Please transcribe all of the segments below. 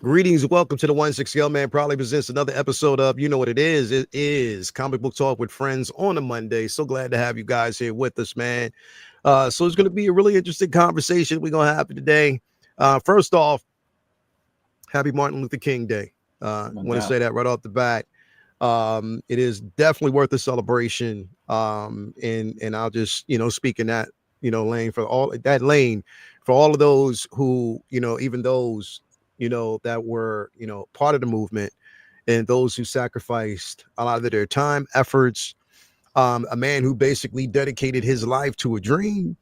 Greetings and welcome to the 160 Man Probably presents another episode of You Know What It Is. It is Comic Book Talk with Friends on a Monday. So glad to have you guys here with us, man. So it's going to be a really interesting conversation we're going to have today. First off, happy Martin Luther King Day. I want to say that right off the bat. It is definitely worth a celebration. And I'll just, speak in that, lane for all of those who, even those that were, part of the movement and those who sacrificed a lot of their time, efforts, a man who basically dedicated his life to a dream,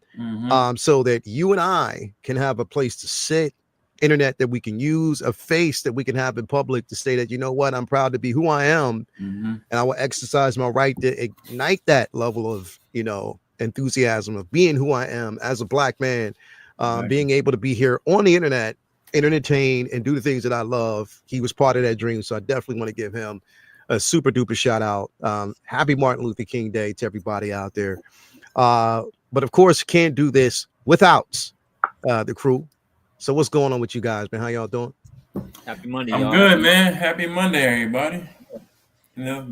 so that you and I can have a place to sit, internet that we can use, a face that we can have in public to say that, you know what, I'm proud to be who I am. And I will exercise my right to ignite that level of, enthusiasm of being who I am as a Black man, being able to be here on the internet, entertain and do the things that I love. He was part of that dream. So I definitely want to give him a super duper shout out. Happy Martin Luther King Day to everybody out there. But of course, can't do this without the crew. So what's going on with you guys, man? How y'all doing? Happy Monday, I'm y'all. good, man. Happy Monday, everybody.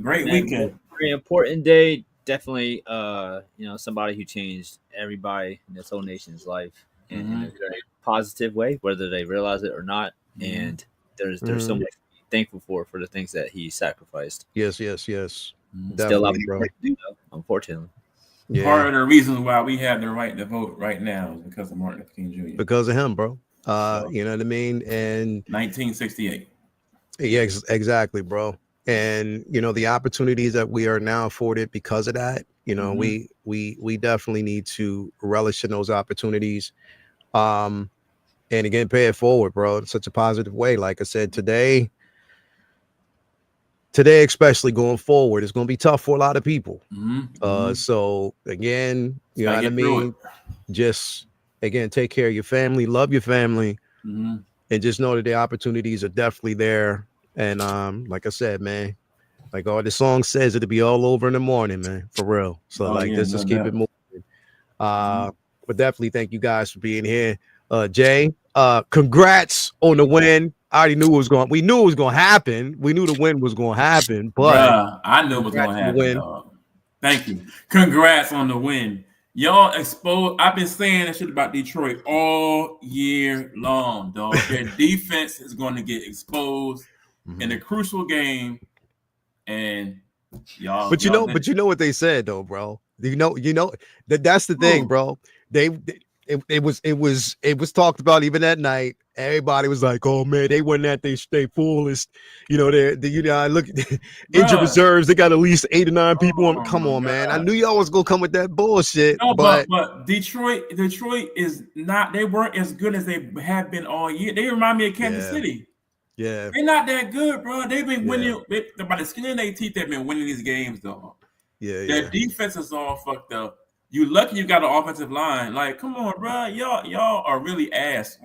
Great weekend. Very important day. Definitely, somebody who changed everybody in this whole nation's life in a very positive way, whether they realize it or not. And there's so much to be thankful for the things that he sacrificed. Yes. Still a lot of work to do, though, unfortunately. Yeah. Part of the reasons why we have the right to vote right now is because of Martin Luther King Jr. Because of him, bro. You know what I mean? And 1968. Yeah, exactly, bro. And the opportunities that we are now afforded because of that, we definitely need to relish in those opportunities. And again, pay it forward, bro, in such a positive way. Like I said, today, especially going forward, it's going to be tough for a lot of people. So again, you know what I mean? Just, again, take care of your family, love your family, and just know that the opportunities are definitely there. And like I said, man, like all the song says, it'll be all over in the morning, man, for real. So let's just keep it moving. But definitely thank you guys for being here. Jay, congrats on the win. I already knew we knew it was going to happen. We knew the win was going to happen, but I knew it was going to happen. Dog. Thank you. Congrats on the win. Y'all exposed. I've been saying that shit about Detroit all year long, dog. Their defense is going to get exposed in a crucial game. And y'all, but you know what they said though, bro. You know that's the thing, bro. It was talked about even that night. Everybody was like, "Oh man, they weren't at their fullest." I look injured reserves. They got at least 8 or 9 people on. Come on, man. I knew y'all was gonna come with that bullshit. No, but Detroit is not. They weren't as good as they have been all year. They remind me of Kansas City. Yeah, they're not that good, bro. They've been winning by the skin of their teeth. They've been winning these games, though. Their defense is all fucked up. You lucky you got an offensive line. Like, come on, bro. Y'all are really ass.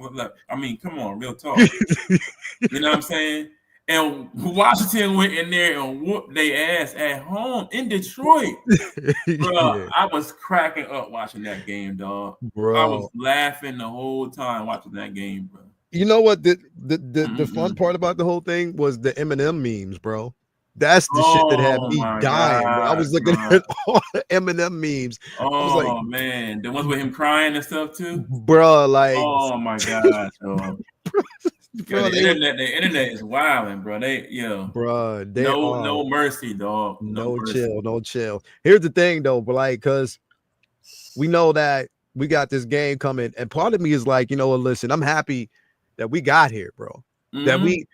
I mean, come on, real talk. You know what I'm saying? And Washington went in there and whooped their ass at home in Detroit. Bro, I was cracking up watching that game, dog. Bro, I was laughing the whole time watching that game, bro. You know what? The fun part about the whole thing was the Eminem memes, bro. That's the shit that had me dying. Bro. I was looking at all the Eminem memes. Oh, I was like, man, the ones with him crying and stuff too, bro. Like, oh my gosh, bro. Bro, the internet is wilding, bro. Bro, no mercy, dog. No chill. Here's the thing, though, but like, cause we know that we got this game coming, and part of me is like, listen, I'm happy that we got here, bro. That we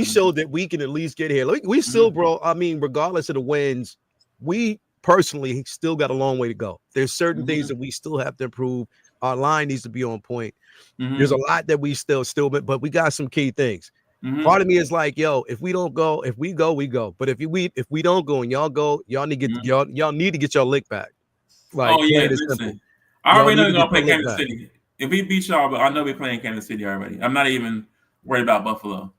showed that we can at least get here. Like, we still, bro. I mean, regardless of the wins, we personally still got a long way to go. There's certain things that we still have to improve. Our line needs to be on point. There's a lot that we still, but we got some key things. Part of me is like, yo, if we don't go, if we go, we go. But if we don't go and y'all go, y'all need to get y'all need to get your lick back. Like, listen, I already know we're gonna play Kansas City. If we beat y'all, but I know we're playing Kansas City already. I'm not even worried about Buffalo.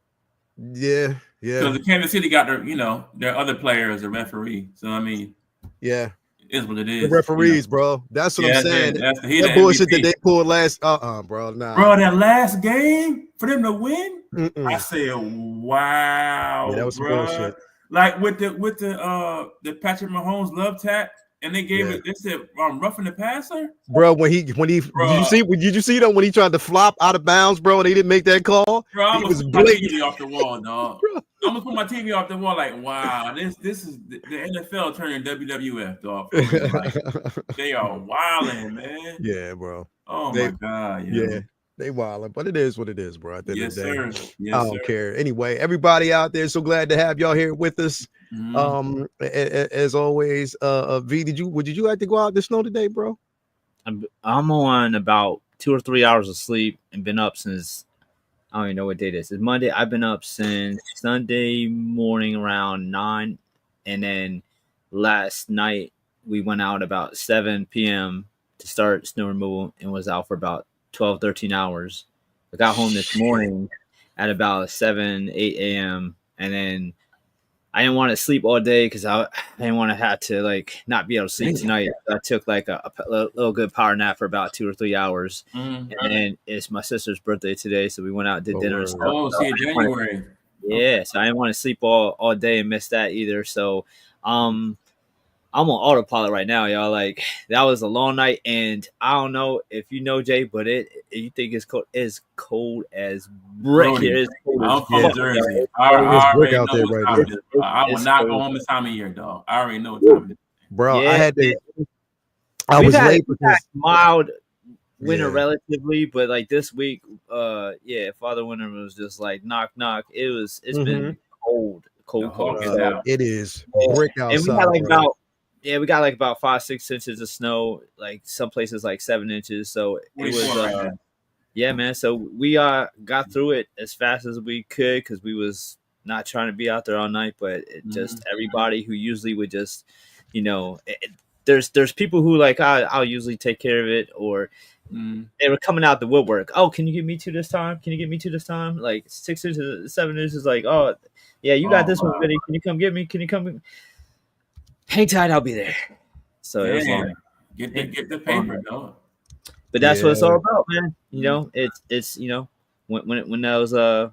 Yeah. Because the Kansas City got their other player as a referee. So I mean, it is what it is. The referees, bro. That's what I'm saying. That's that bullshit that they pulled last. Bro. Nah. Bro, that last game for them to win. I said, wow, that was some bullshit. Like with the Patrick Mahomes love tap, and they gave it. They said, roughing the passer, bro. When he did you see them when he tried to flop out of bounds, bro? And they didn't make that call. Bro, I'm gonna put my TV off the wall, dog. I'm gonna put my TV off the wall. Like, wow, this is the NFL turning WWF, dog. For real. Like, they are wilding, man. Yeah, bro. Oh my god, yeah. They wilding, but it is what it is, bro. At the end of the day, sir. I don't care. Anyway, everybody out there, so glad to have y'all here with us. As always, V, did you like to go out this snow today, bro? I'm on about 2 or 3 hours of sleep and been up since I don't even know what day this is. It's Monday. I've been up since Sunday morning around 9, and then last night we went out about 7 p.m. to start snow removal and was out for about 12, 13 hours. I got home this morning at about 7, 8 a.m. and then I didn't want to sleep all day because I didn't want to have to like not be able to sleep tonight. I took like a little good power nap for about 2 or 3 hours, and then it's my sister's birthday today, so we went out and did dinner and stuff. Oh, see, January. So I didn't want to sleep all day and miss that either. So, I'm on autopilot right now, y'all. Like that was a long night, and I don't know if you know Jay, but you think it's cold? It's cold as brick here. It's cold I'm from Jersey. I already know what time it is. I will not go home this time of year, dog. I already know what time it is. Bro, I was late because mild winter relatively, but like this week, Father Winter was just like knock. It's been cold. It is brick outside. And we got like about 5-6 inches of snow, like some places like 7 inches. So it was, man. So we got through it as fast as we could because we was not trying to be out there all night. But it just everybody who usually would just, there's people who like I'll usually take care of it, or they were coming out the woodwork. Oh, can you get me to this time? Can you get me to this time? Like 6 inches, 7 inches. Like, oh yeah, you got this one, Vinny. Can you come get me? Can you come? Hang tight, I'll be there. So it was long. Get the paper, dog. But that's what it's all about, man. It's when those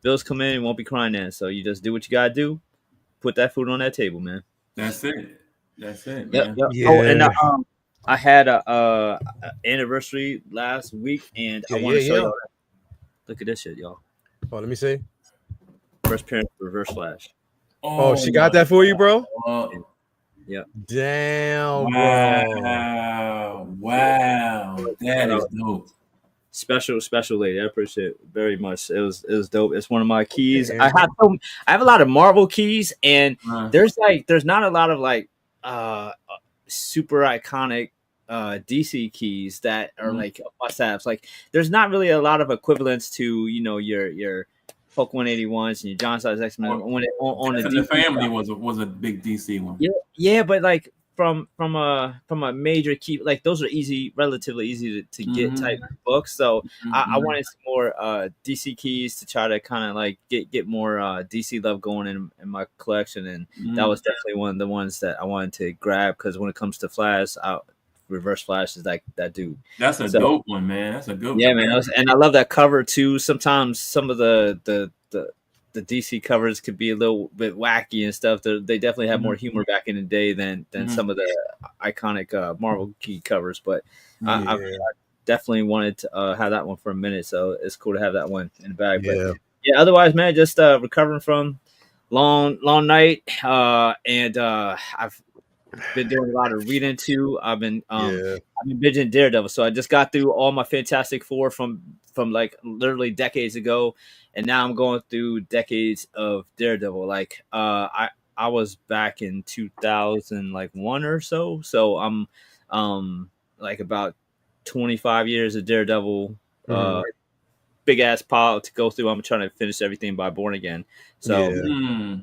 bills come in, you won't be crying then. So you just do what you gotta do. Put that food on that table, man. That's it, man. Yep. Yeah. Oh, and I had a anniversary last week, and I want to show y'all that. Look at this shit, y'all. Oh, let me see. First parent reverse flash. Oh, she got that for you, bro? Yeah. Damn, bro. Wow. That is dope. Special lady. I appreciate it very much. It was dope. It's one of my keys. I have a lot of Marvel keys, and there's not a lot of like super iconic DC keys that are like must-haves. Like there's not really a lot of equivalents to your Hulk 181s and your John Size X-Men on the family was a big DC one. Yeah, but like from a major key, like those are relatively easy to get type books. So I wanted some more DC keys to try to kind of like get more DC love going in my collection, and that was definitely one of the ones that I wanted to grab because when it comes to Flash, Reverse Flash is like that dude. That's a dope one, man. That's a good one. Yeah, man. And I love that cover too. Sometimes some of the DC covers could be a little bit wacky and stuff. They definitely have more humor back in the day than some of the iconic Marvel key covers. But I definitely wanted to have that one for a minute, so it's cool to have that one in the bag. But otherwise, man, just recovering from long night, and I've been doing a lot of reading too. I've been binging Daredevil, so I just got through all my Fantastic Four from like literally decades ago, and now I'm going through decades of Daredevil. Like I was back in 2001 or so I'm like about 25 years of Daredevil, big ass pile to go through. I'm trying to finish everything by Born Again, so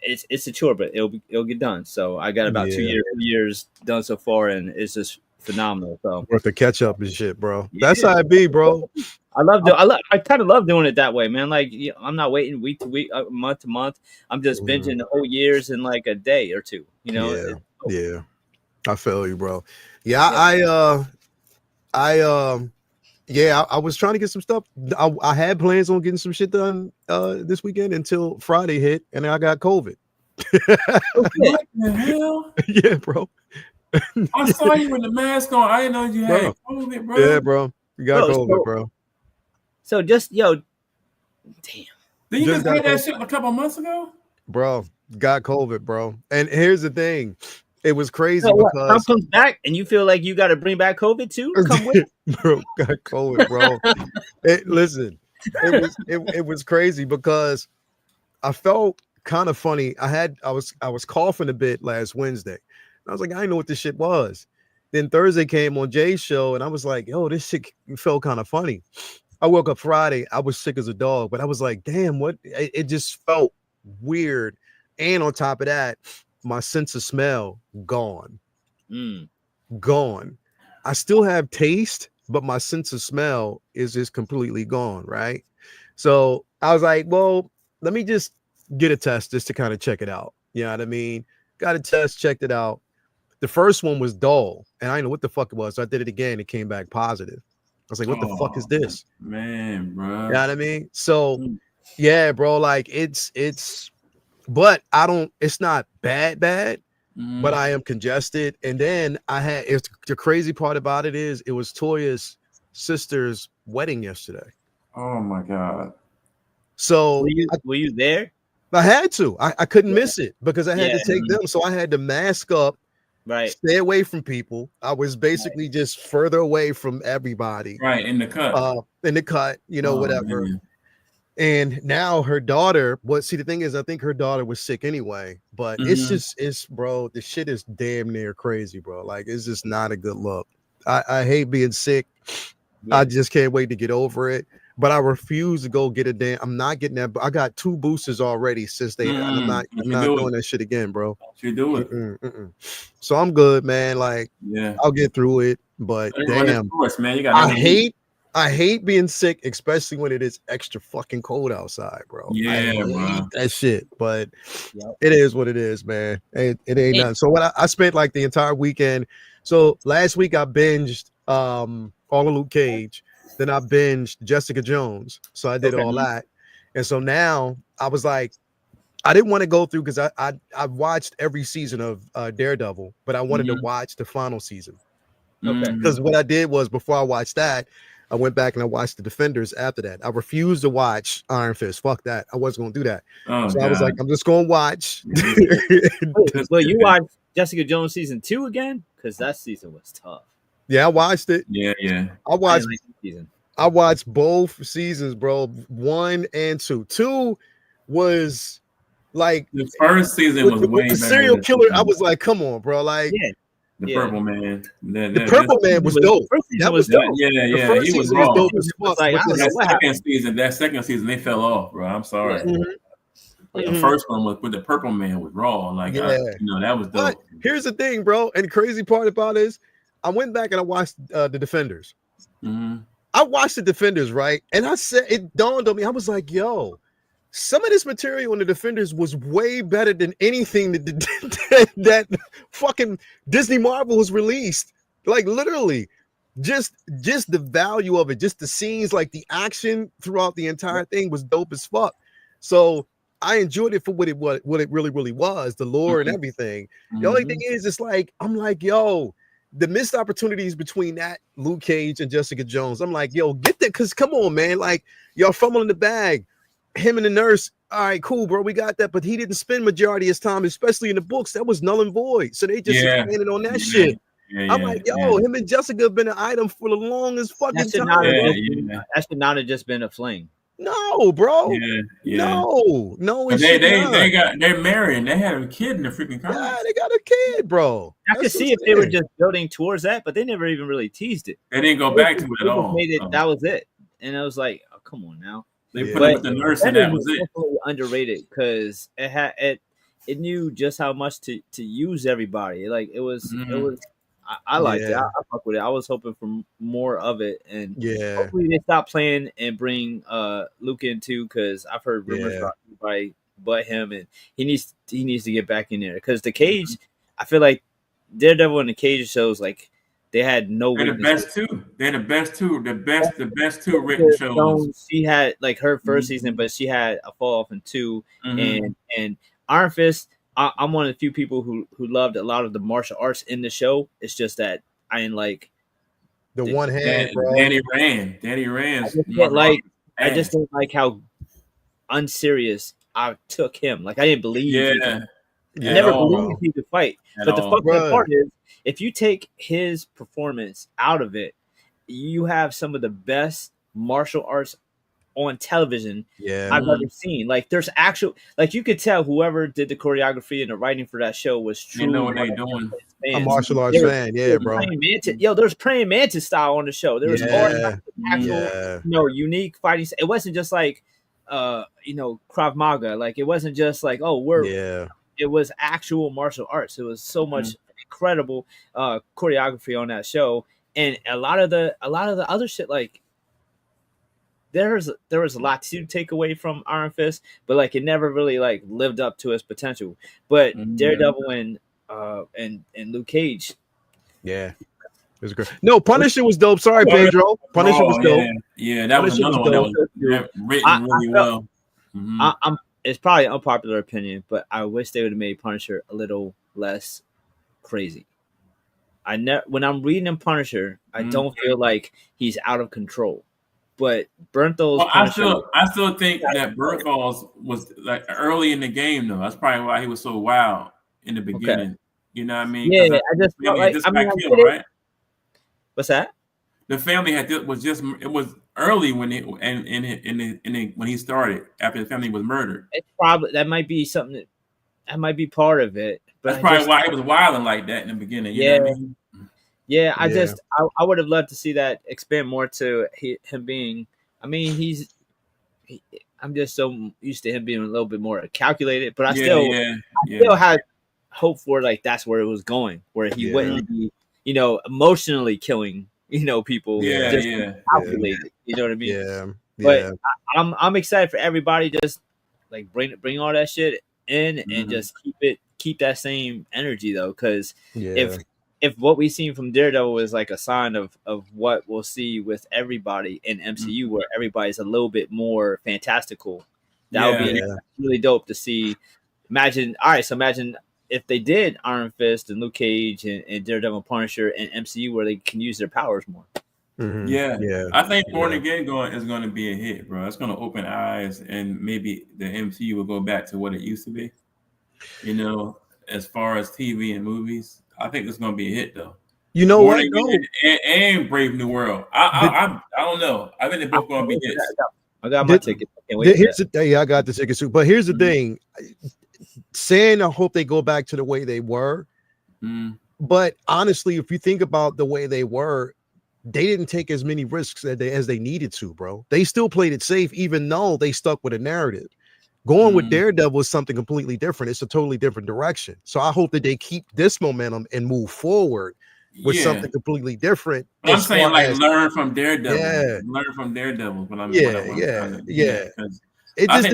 it's a chore, but it'll get done. So I got about 2 years done so far, and it's just phenomenal. So worth the catch up and shit, bro. That's how it be, bro. I kind of love doing it that way, man. Like I'm not waiting week to week, month to month. I'm just binging the whole years in like a day or two. I feel you, bro. I Yeah, I was trying to get some stuff. I had plans on getting some shit done this weekend until Friday hit, and I got COVID. What the hell? Yeah, bro. I saw you with the mask on. I didn't know you had COVID, bro. Yeah, bro. You got COVID, bro. So just damn. Did you just get that shit a couple months ago? Bro, got COVID, bro. And here's the thing. It was crazy so because Trump comes back and you feel like you got to bring back COVID too? Come with bro, got COVID, bro. Listen, it was crazy because I felt kind of funny. I was coughing a bit last Wednesday. I was like, I didn't know what this shit was. Then Thursday came on Jay's show, and I was like, yo, this shit felt kind of funny. I woke up Friday. I was sick as a dog, but I was like, damn, what? It just felt weird. And on top of that, my sense of smell gone. Gone. I still have taste, but my sense of smell is just completely gone, right? So I was like, well, let me just get a test just to kind of check it out. You know what I mean? Got a test, checked it out. The first one was dull, and I didn't know what the fuck it was. So I did it again. It came back positive. I was like, what the fuck is this? Man, bro. You know what I mean? So, yeah, bro, like it's, but it's not bad, but I am congested. And then the crazy part about it is it was Toya's sister's wedding yesterday. Oh my God. So were you there? I had to. I couldn't miss it because I had to take them. So I had to mask up, stay away from people. I was basically just further away from everybody. Right, in the cut. You know, whatever. Man. And now her daughter, see, the thing is, I think her daughter was sick anyway, but it's bro, the shit is damn near crazy, bro. Like, it's just not a good look. I hate being sick. Yeah. I just can't wait to get over it. But I refuse to go get a damn. I'm not getting that. I got 2 boosters already since they. I'm not doing that shit again, bro. You do it. So I'm good, man. Like, I'll get through it. But damn, course, man, you got. I hate being sick, especially when it is extra fucking cold outside, bro. Yeah, I hate that shit. But it is what it is, man. It ain't nothing. So what I spent like the entire weekend. So last week I binged all of Luke Cage. Then I binged Jessica Jones. So I did all that. And so now I was like, I didn't want to go through because I watched every season of Daredevil, but I wanted to watch the final season. Okay. Because what I did was before I watched that, I went back and I watched the Defenders after that. I refused to watch Iron Fist. Fuck that. I wasn't going to do that. I was like, I'm just going to watch. Well, you watched Jessica Jones season 2 again? Because that season was tough. Yeah, I watched it. Yeah. I watched both seasons, bro. 1 and 2. 2 was like the first season was way better. Serial killer. I was like, come on, bro. Like, the Purple Man. The Purple Man was dope. That was dope. Yeah. He was raw. That second season, they fell off, bro. I'm sorry. The first one was with the Purple Man was raw. Like, that was dope. But here's the thing, bro. And the crazy part about it is, I went back and I watched the Defenders. I watched the Defenders, right? And I said, it dawned on me. I was like, yo, some of this material in the Defenders was way better than anything that fucking Disney Marvel has released. Like, literally, just the value of it, just the scenes, like the action throughout the entire thing was dope as fuck. So I enjoyed it for what it really, really was, the lore and everything. The only thing is, it's like, I'm like, yo, the missed opportunities between that Luke Cage and Jessica Jones. I'm like, yo, get that, because come on, man. Like, y'all fumbling the bag. Him and the nurse, all right, cool, bro. We got that. But he didn't spend majority of his time, especially in the books. That was null and void. So they just expanded on that shit. I'm like, yo, him and Jessica have been an item for the longest fucking time. That should not have just been a fling. No, bro. No. They're married. They had a kid in the freaking car. Yeah, they got a kid, bro. I could see if they were just building towards that, but they never even really teased it. They didn't go back to it at all. That was it, and I was like, oh, come on now. They put it with the nurse, and that was it. Underrated because it knew just how much to use everybody. Like it was. I liked it. I fuck with it. I was hoping for more of it, and hopefully they stop playing and bring Luke in too, because I've heard rumors about everybody but him, and he needs to get back in there because the Cage. I feel like Daredevil and the Cage shows like They had no They're weaknesses. the best two. They're the best two written shows. She had like her 1st season, but she had a fall off in 2. And Iron Fist, I'm one of the few people who loved a lot of the martial arts in the show. It's just that I didn't like the one hand, bro. Danny Rand. I just didn't like how unserious I took him. Like I didn't believe I never believed he could fight. But the fucking part is, if you take his performance out of it, you have some of the best martial arts on television I've ever seen. Like there's actual, like you could tell whoever did the choreography and the writing for that show was true. You know what they're doing. A martial arts fan, bro. There's praying mantis style on the show. There was actual, unique fighting. It wasn't just like, Krav Maga. Like it wasn't just like, it was actual martial arts. It was so much incredible choreography on that show, and a lot of the other shit. Like there was a lot to take away from Iron Fist, but like it never really like lived up to its potential. But Daredevil and Luke Cage, it was great. No, Punisher was dope. Sorry, Pedro. Punisher was dope. Yeah, that was another one that was written really well. It's probably an unpopular opinion, but I wish they would have made Punisher a little less crazy. When I'm reading Punisher, I don't feel like he's out of control. But Bernthal's I still think that Bernthal's was like early in the game though. That's probably why he was so wild in the beginning. Okay. You know what I mean? Yeah, I just felt like right? What's that? The family it was early when when he started after the family was murdered. It's probably that might be something that might be part of it. But that's probably why he was wilding like that in the beginning. You know what I mean? Yeah, I would have loved to see that expand more to him being. I mean, I'm just so used to him being a little bit more calculated, but I still had hope for like that's where it was going, where he wouldn't be, emotionally killing, people. Calculated. You know what I mean? Yeah. But I'm excited for everybody. Just like bring all that shit in and just keep that same energy though, because if what we've seen from Daredevil is like a sign of what we'll see with everybody in MCU, where everybody's a little bit more fantastical, that would be really dope to see. Imagine if they did Iron Fist and Luke Cage and Daredevil and Punisher and MCU, where they can use their powers more. I think Born Again is going to be a hit, bro. It's going to open eyes, and maybe the MCU will go back to what it used to be. As far as TV and movies, I think it's going to be a hit, though. You know what? And Brave New World. I don't know. I think they're both going to be hits. I got my ticket. I can't wait I got the ticket too. But here's the thing. Saying I hope they go back to the way they were. But honestly, if you think about the way they were, they didn't take as many risks as they needed to, bro. They still played it safe, even though they stuck with a narrative. Going with Daredevil is something completely different. It's a totally different direction. So I hope that they keep this momentum and move forward with something completely different. I'm saying learn from Daredevil. Yeah. Learn from Daredevil. But I think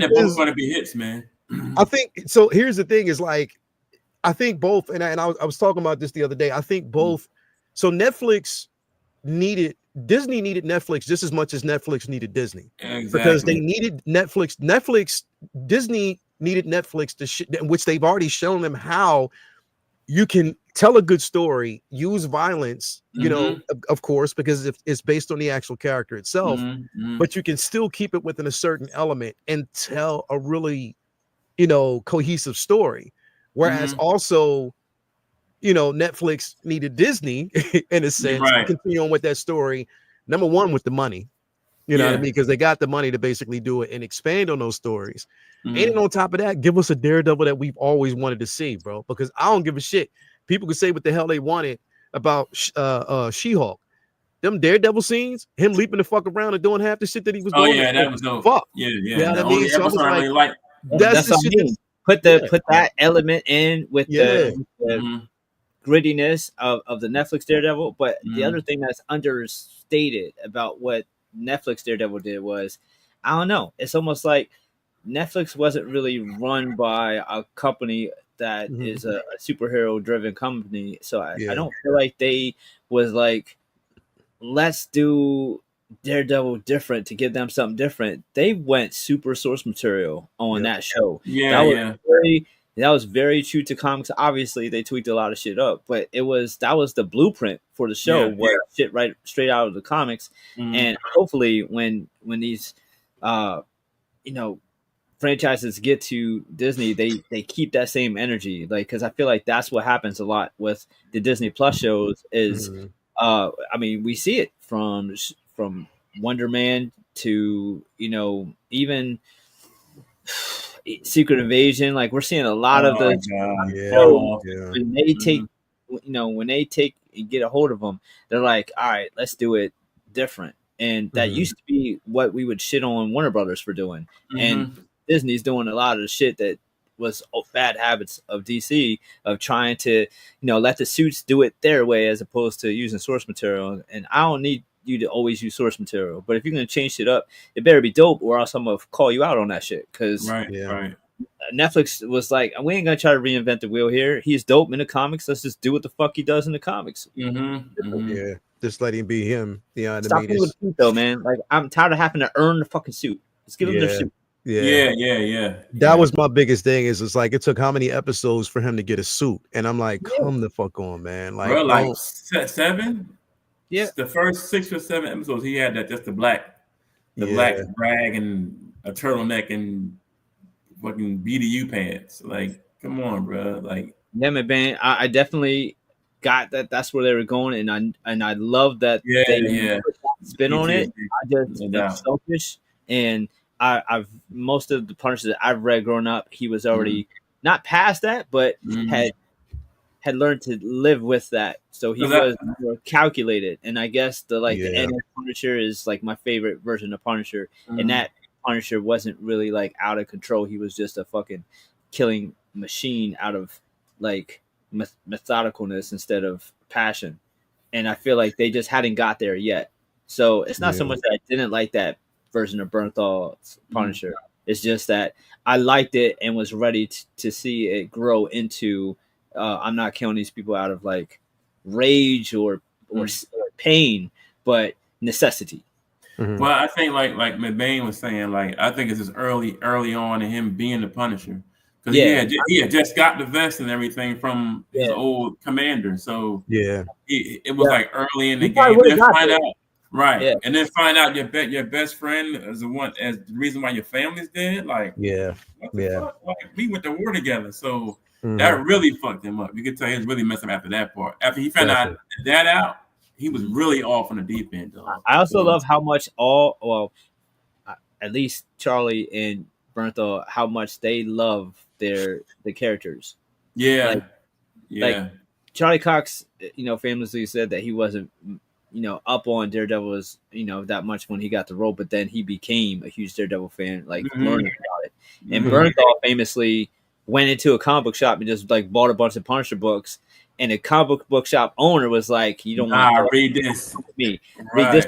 they're both going to be hits, man. I think so. Here's the thing: is like, I think both, and I was talking about this the other day. I think both. So Disney needed Netflix just as much as Netflix needed Disney, because they needed Netflix. Disney needed Netflix which they've already shown them how you can tell a good story, use violence, of course, because it's based on the actual character itself, but you can still keep it within a certain element and tell a really, cohesive story. Whereas also, Netflix needed Disney in a sense to continue on with that story. Number one, with the money, what I mean? Because they got the money to basically do it and expand on those stories. And on top of that, give us a Daredevil that we've always wanted to see, bro. Because I don't give a shit. People could say what the hell they wanted about She-Hulk. Them Daredevil scenes, him leaping the fuck around and doing half the shit that he was doing. Oh yeah, that was no fuck. Yeah. You know what I mean? So I was like, that's what I mean. Put that element in with the grittiness of the Netflix Daredevil. But the other thing that's understated about what Netflix Daredevil did was, I don't know, it's almost like Netflix wasn't really run by a company that is a superhero driven company. So I don't feel like they was like, let's do Daredevil different to give them something different. They went super source material on that show. That was very true to comics. Obviously, they tweaked a lot of shit up, but that was the blueprint for the show. Shit right straight out of the comics. And hopefully, when these, franchises get to Disney, they keep that same energy. Like, because I feel like that's what happens a lot with the Disney Plus shows. Is I mean, we see it from Wonder Man to even Secret Invasion. Like, we're seeing a lot of the when they take when they take and get a hold of them, they're like, all right, let's do it different. And that used to be what we would shit on Warner Brothers for doing, and Disney's doing a lot of the shit that was bad habits of DC, of trying to let the suits do it their way as opposed to using source material. And I don't need you to always use source material, but if you're gonna change shit up, it better be dope, or else I'm gonna call you out on that shit. Because Netflix was like, we ain't gonna try to reinvent the wheel here. He's dope in the comics. Let's just do what the fuck he does in the comics. Yeah, just let him be him. Stop with the suit, though, man. Like, I'm tired of having to earn the fucking suit. Let's give him their suit. That was my biggest thing. Is it's like it took how many episodes for him to get a suit, and I'm like, come the fuck on, man. Like, bro, like 7. Yeah, the first 6 or 7 episodes, he had that the black rag and a turtleneck and fucking BDU pants. Like, come on, bro. Like, yeah, man. I definitely got that. That's where they were going, and I love that they put that spin on it. I'm selfish, and I've most of the Punishers that I've read growing up, he was already not past that, but had learned to live with that. So he was more calculated. And I guess the end of Punisher is like my favorite version of Punisher. And that Punisher wasn't really like out of control. He was just a fucking killing machine out of like methodicalness instead of passion. And I feel like they just hadn't got there yet. So it's not so much that I didn't like that version of Bernthal's Punisher. It's just that I liked it and was ready to see it grow into I'm not killing these people out of like rage or pain, but necessity. Well, I think like McBain was saying, like, I think it's just early on in him being the Punisher, because he had just got the vest and everything from his old commander. So it was like early in the game. Then find out. And then find out your best friend is the reason why your family's dead. Like, what the fuck? Like, we went to war together, so that really fucked him up. You could tell he was really messed up after that part. After he found out, he was really off on the deep end. Dog. I also love how much at least Charlie and Bernthal, how much they love the characters. Like Charlie Cox, famously said that he wasn't up on Daredevil that much when he got the role, but then he became a huge Daredevil fan, like learning about it. And Bernthal famously went into a comic book shop and just like bought a bunch of Punisher books, and the comic book shop owner was like, "You don't want to read this with me, read this,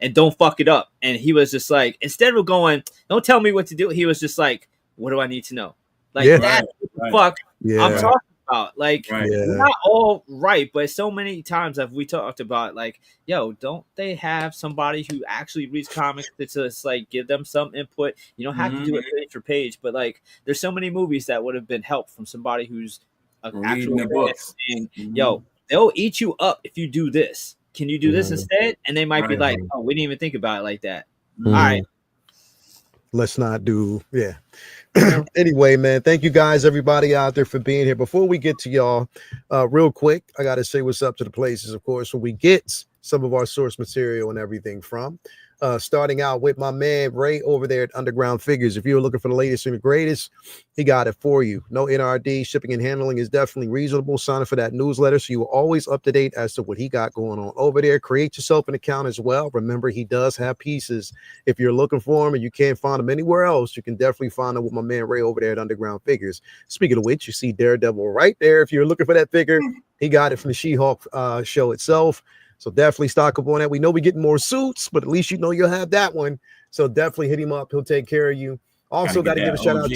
and don't fuck it up." And he was just like, instead of going, "Don't tell me what to do," he was just like, "What do I need to know?" Like that's what the fuck I'm talking about. Like, we're not all right, but so many times have we talked about like, yo, don't they have somebody who actually reads comics to just like give them some input? You don't have to do it page for page, but like there's so many movies that would have been help from somebody who's an actual books. And yo, they'll eat you up if you do this. Can you do this instead? And they might be like, oh, we didn't even think about it like that. All right, let's not do anyway, man, thank you guys, everybody out there, for being here. Before we get to y'all, real quick, I gotta say what's up to the places, of course, where we get some of our source material and everything from. Starting out with my man Ray over there at Underground Figures. If you're looking for the latest and the greatest, he got it for you. No NRD, shipping and handling is definitely reasonable. Sign up for that newsletter so you are always up to date as to what he got going on over there. Create yourself an account as well. Remember, he does have pieces. If you're looking for him and you can't find them anywhere else, you can definitely find them with my man Ray over there at Underground Figures. Speaking of which, you see Daredevil right there. If you're looking for that figure, he got it from the She-Hulk show itself. So definitely stock up on that. We know we're getting more suits, but at least you'll have that one. So definitely hit him up. He'll take care of you. Also, got to give a shout out.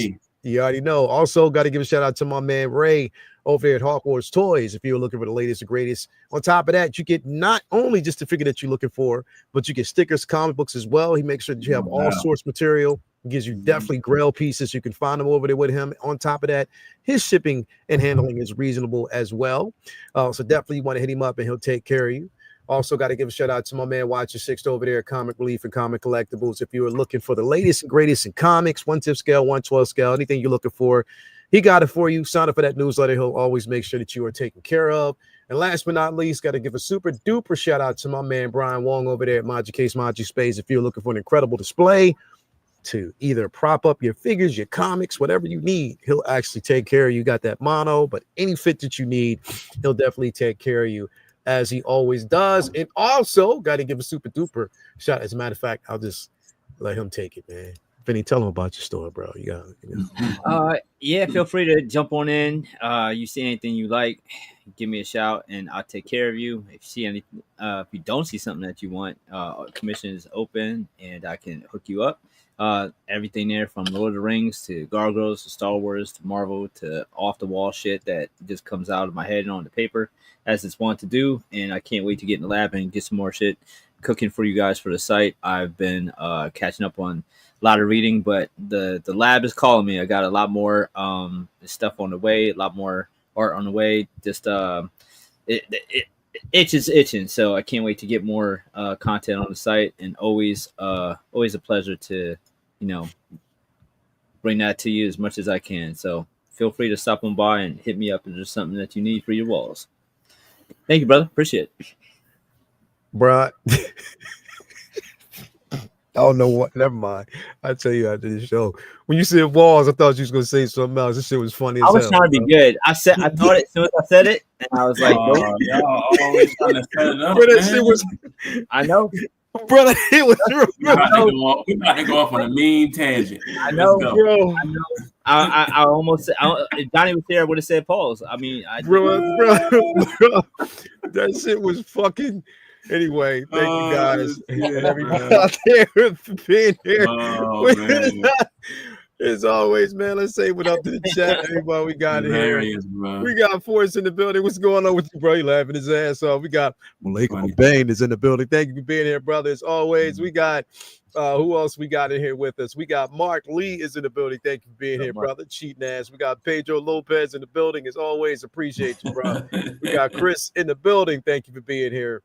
You already know. Also, got to give a shout out to my man Ray over there at Hawkwarts Toys. If you're looking for the latest and greatest, on top of that, you get not only just the figure that you're looking for, but you get stickers, comic books as well. He makes sure that you have all source material. He gives you definitely Grail pieces. You can find them over there with him. On top of that, his shipping and handling is reasonable as well. So definitely you want to hit him up and he'll take care of you. Also, got to give a shout out to my man Watcher Sixth over there at Comic Relief and Comic Collectibles. If you are looking for the latest and greatest in comics, 1/10 scale, 1/12 scale, anything you're looking for, he got it for you. Sign up for that newsletter. He'll always make sure that you are taken care of. And last but not least, got to give a super duper shout out to my man Brian Wong over there at Maji Case, Maji Space. If you're looking for an incredible display to either prop up your figures, your comics, whatever you need, he'll actually take care of you. Got that mono, but any fit that you need, he'll definitely take care of you, as he always does. And also got to give a super duper shout. As a matter of fact, I'll just let him take it, man. Vinny, tell him about your store, bro. Yeah, feel free to jump on in. You see anything you like, give me a shout and I'll take care of you. If you see anything, if you don't see something that you want, commission is open and I can hook you up. Everything there from Lord of the Rings to Gargoyles to Star Wars to Marvel to off the wall shit that just comes out of my head and on the paper as it's want to do. And I can't wait to get in the lab and get some more shit cooking for you guys for the site. I've been catching up on a lot of reading, but the lab is calling me. I got a lot more stuff on the way, a lot more art on the way. Just it itches itching, so I can't wait to get more content on the site. And always a pleasure to bring that to you as much as I can. So feel free to stop on by and hit me up if there's something that you need for your walls. Thank you, brother. Appreciate it. Bro, I don't know what. Never mind. I'll tell you after the show. When you said walls, I thought you was gonna say something else. This shit was funny as I was hell, trying to be good. I thought it as soon as I said it, and I was like, y'all always trying to set it up. Bro, that shit was. I know, brother. It was real. We're about to go off on a mean tangent. I know, bro. I know. I almost if Johnny was here, I would have said pause. I mean, bro, that shit was fucking. Anyway, thank you guys and everybody out there for being here. As always, man, let's say what up to the chat. Everybody we got in here. We got Forrest in the building. What's going on with you, bro? You laughing his ass off. We got Malika Bain is in the building. Thank you for being here, brother. As always, we got who else we got in here with us? We got Mark Lee is in the building. Thank you for being here, brother. Cheating ass. We got Pedro Lopez in the building. As always, appreciate you, bro. We got Chris in the building. Thank you for being here.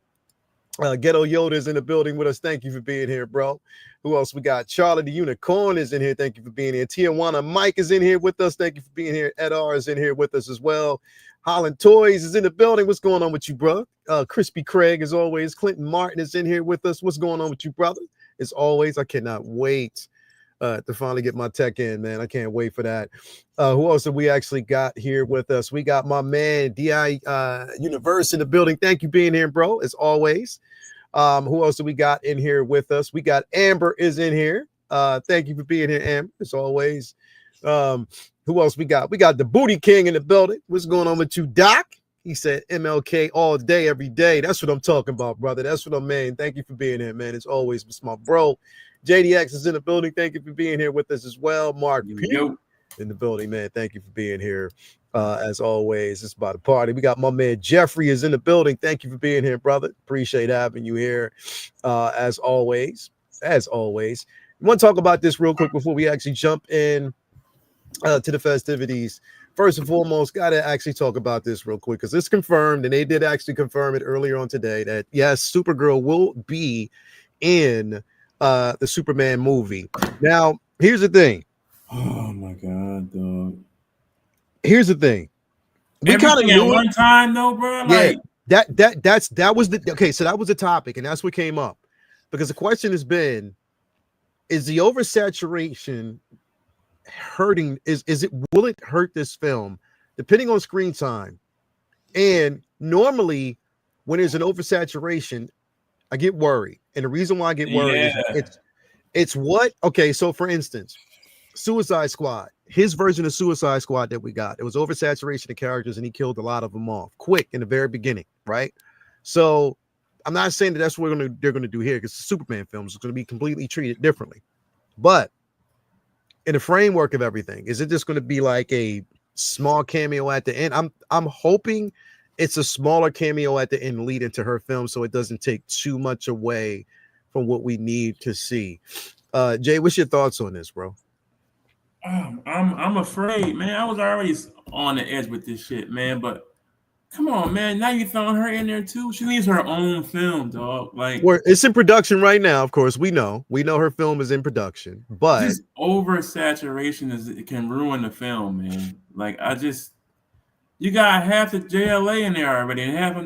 Ghetto Yoda's in the building with us. Thank you for being here, bro. Who else we got? Charlie the Unicorn is in here. Thank you for being here. Tijuana Mike is in here with us. Thank you for being here. Edar is in here with us as well. Holland Toys is in the building. What's going on with you, bro? Crispy Craig, as always. Clinton Martin is in here with us. What's going on with you, brother? As always, I cannot wait to finally get my tech in, man. I can't wait for that. Who else have we actually got here with us? We got my man DI Universe in the building. Thank you for being here, bro, as always. Who else do we got in here with us? We got Amber is in here. Thank you for being here, Amber, as always. Who else we got? We got the Booty King in the building. What's going on with you, Doc? He said MLK all day, every day. That's what I'm talking about, brother. That's what I'm saying. Thank you for being here, man. As always, it's my bro. JDX is in the building. Thank you for being here with us as well. Mark P in the building, man. Thank you for being here. As always, it's about a party. We got my man Jeffrey is in the building. Thank you for being here, brother. Appreciate having you here. As always. We want to talk about this real quick before we actually jump in to the festivities. First and foremost, got to actually talk about this real quick because it's confirmed, and they did actually confirm it earlier on today that yes, Supergirl will be in the Superman movie. Now, here's the thing. Oh my god, dog. Here's the thing. We kind of knew at one time, though, bro. Like, yeah, that was the okay. So that was the topic, and that's what came up because the question has been: is the oversaturation hurting? Will it hurt this film depending on screen time? And normally, when there's an oversaturation, I get worried, and the reason why I get worried is it's what okay. So, for instance, Suicide Squad. His version of Suicide Squad that we got, it was oversaturation of characters, and he killed a lot of them off quick in the very beginning, right? So I'm not saying that that's what they're gonna do here because the Superman films is going to be completely treated differently. But in the framework of everything, is it just going to be like a small cameo at the end? I'm hoping it's a smaller cameo at the end lead into her film, so it doesn't take too much away from what we need to see. Jay, what's your thoughts on this, bro? I'm afraid, man. I was already on the edge with this shit, man. But come on, man. Now you throwing her in there too. She needs her own film, dog. Like, it's in production right now. Of course, we know her film is in production, but this oversaturation can ruin the film, man. Like, you got half the JLA in there already, and half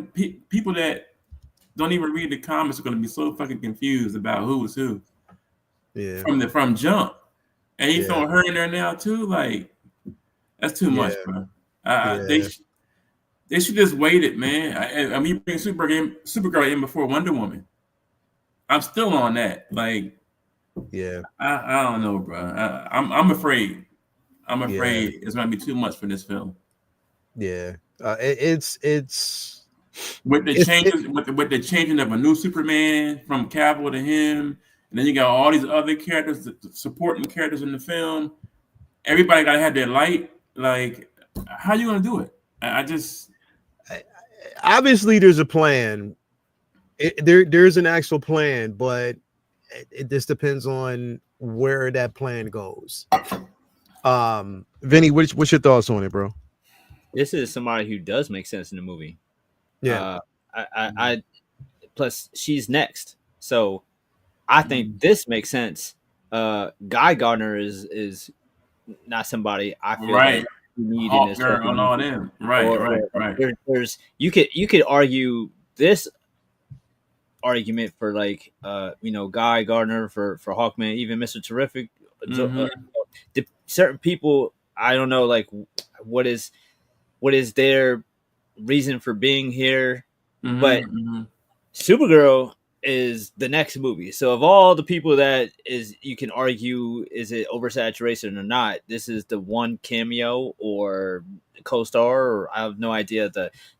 people that don't even read the comics are going to be so fucking confused about who is who. Yeah. From jump, and you throwing her in there now too. Like, that's too much, bro. They should just wait it, man. I mean, you bring Supergirl in before Wonder Woman. I'm still on that. Like, I don't know, bro. I'm afraid. I'm afraid it's going to be too much for this film. Yeah, it's with the changes with the changing of a new Superman from Cavill to him, and then you got all these other characters, supporting characters in the film. Everybody got to have their light. Like, how you going to do it? Obviously there's a plan. There's an actual plan, but it just depends on where that plan goes. Vinny, what's your thoughts on it, bro? This is somebody who does make sense in the movie. Yeah. I plus she's next, so I think this makes sense. Guy Gardner is not somebody I feel like you need in this girl and all them. Right. There's you could argue this argument for like Guy Gardner for Hawkman, even Mr. Terrific. Certain people, I don't know, like what is their reason for being here, but Supergirl is the next movie. So of all the people that you can argue, is it oversaturation or not? This is the one cameo or co-star, or I have no idea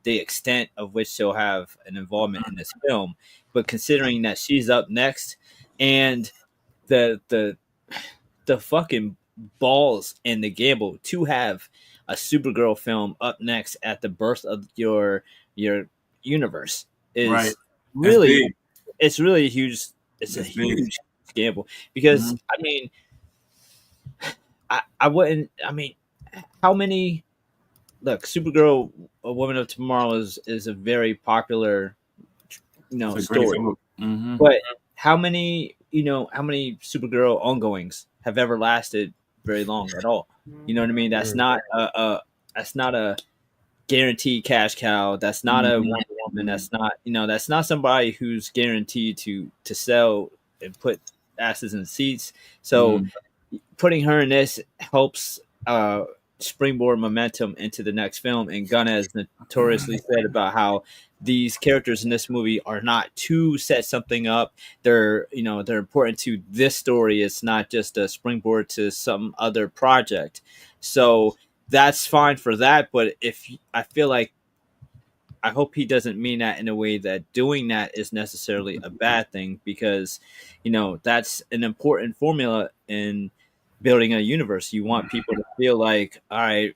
the extent of which she'll have an involvement in this film. But considering that she's up next, and the fucking balls and the gamble to have a Supergirl film up next at the birth of your universe is really, it's really a huge, huge gamble, because I mean, I wouldn't, I mean, how many, look, Supergirl, A Woman of Tomorrow is a very popular, story, but how many Supergirl ongoings have ever lasted very long at all? You know what I mean? That's not a guaranteed cash cow. That's not a Wonder Woman. That's not, that's not somebody who's guaranteed to sell and put asses in seats. So putting her in this helps springboard momentum into the next film. And Gunn has notoriously said about how these characters in this movie are not to set something up. They're important to this story. It's not just a springboard to some other project. So that's fine for that. But I feel like, I hope he doesn't mean that in a way that doing that is necessarily a bad thing, because, that's an important formula in building a universe. You want people to feel like, all right,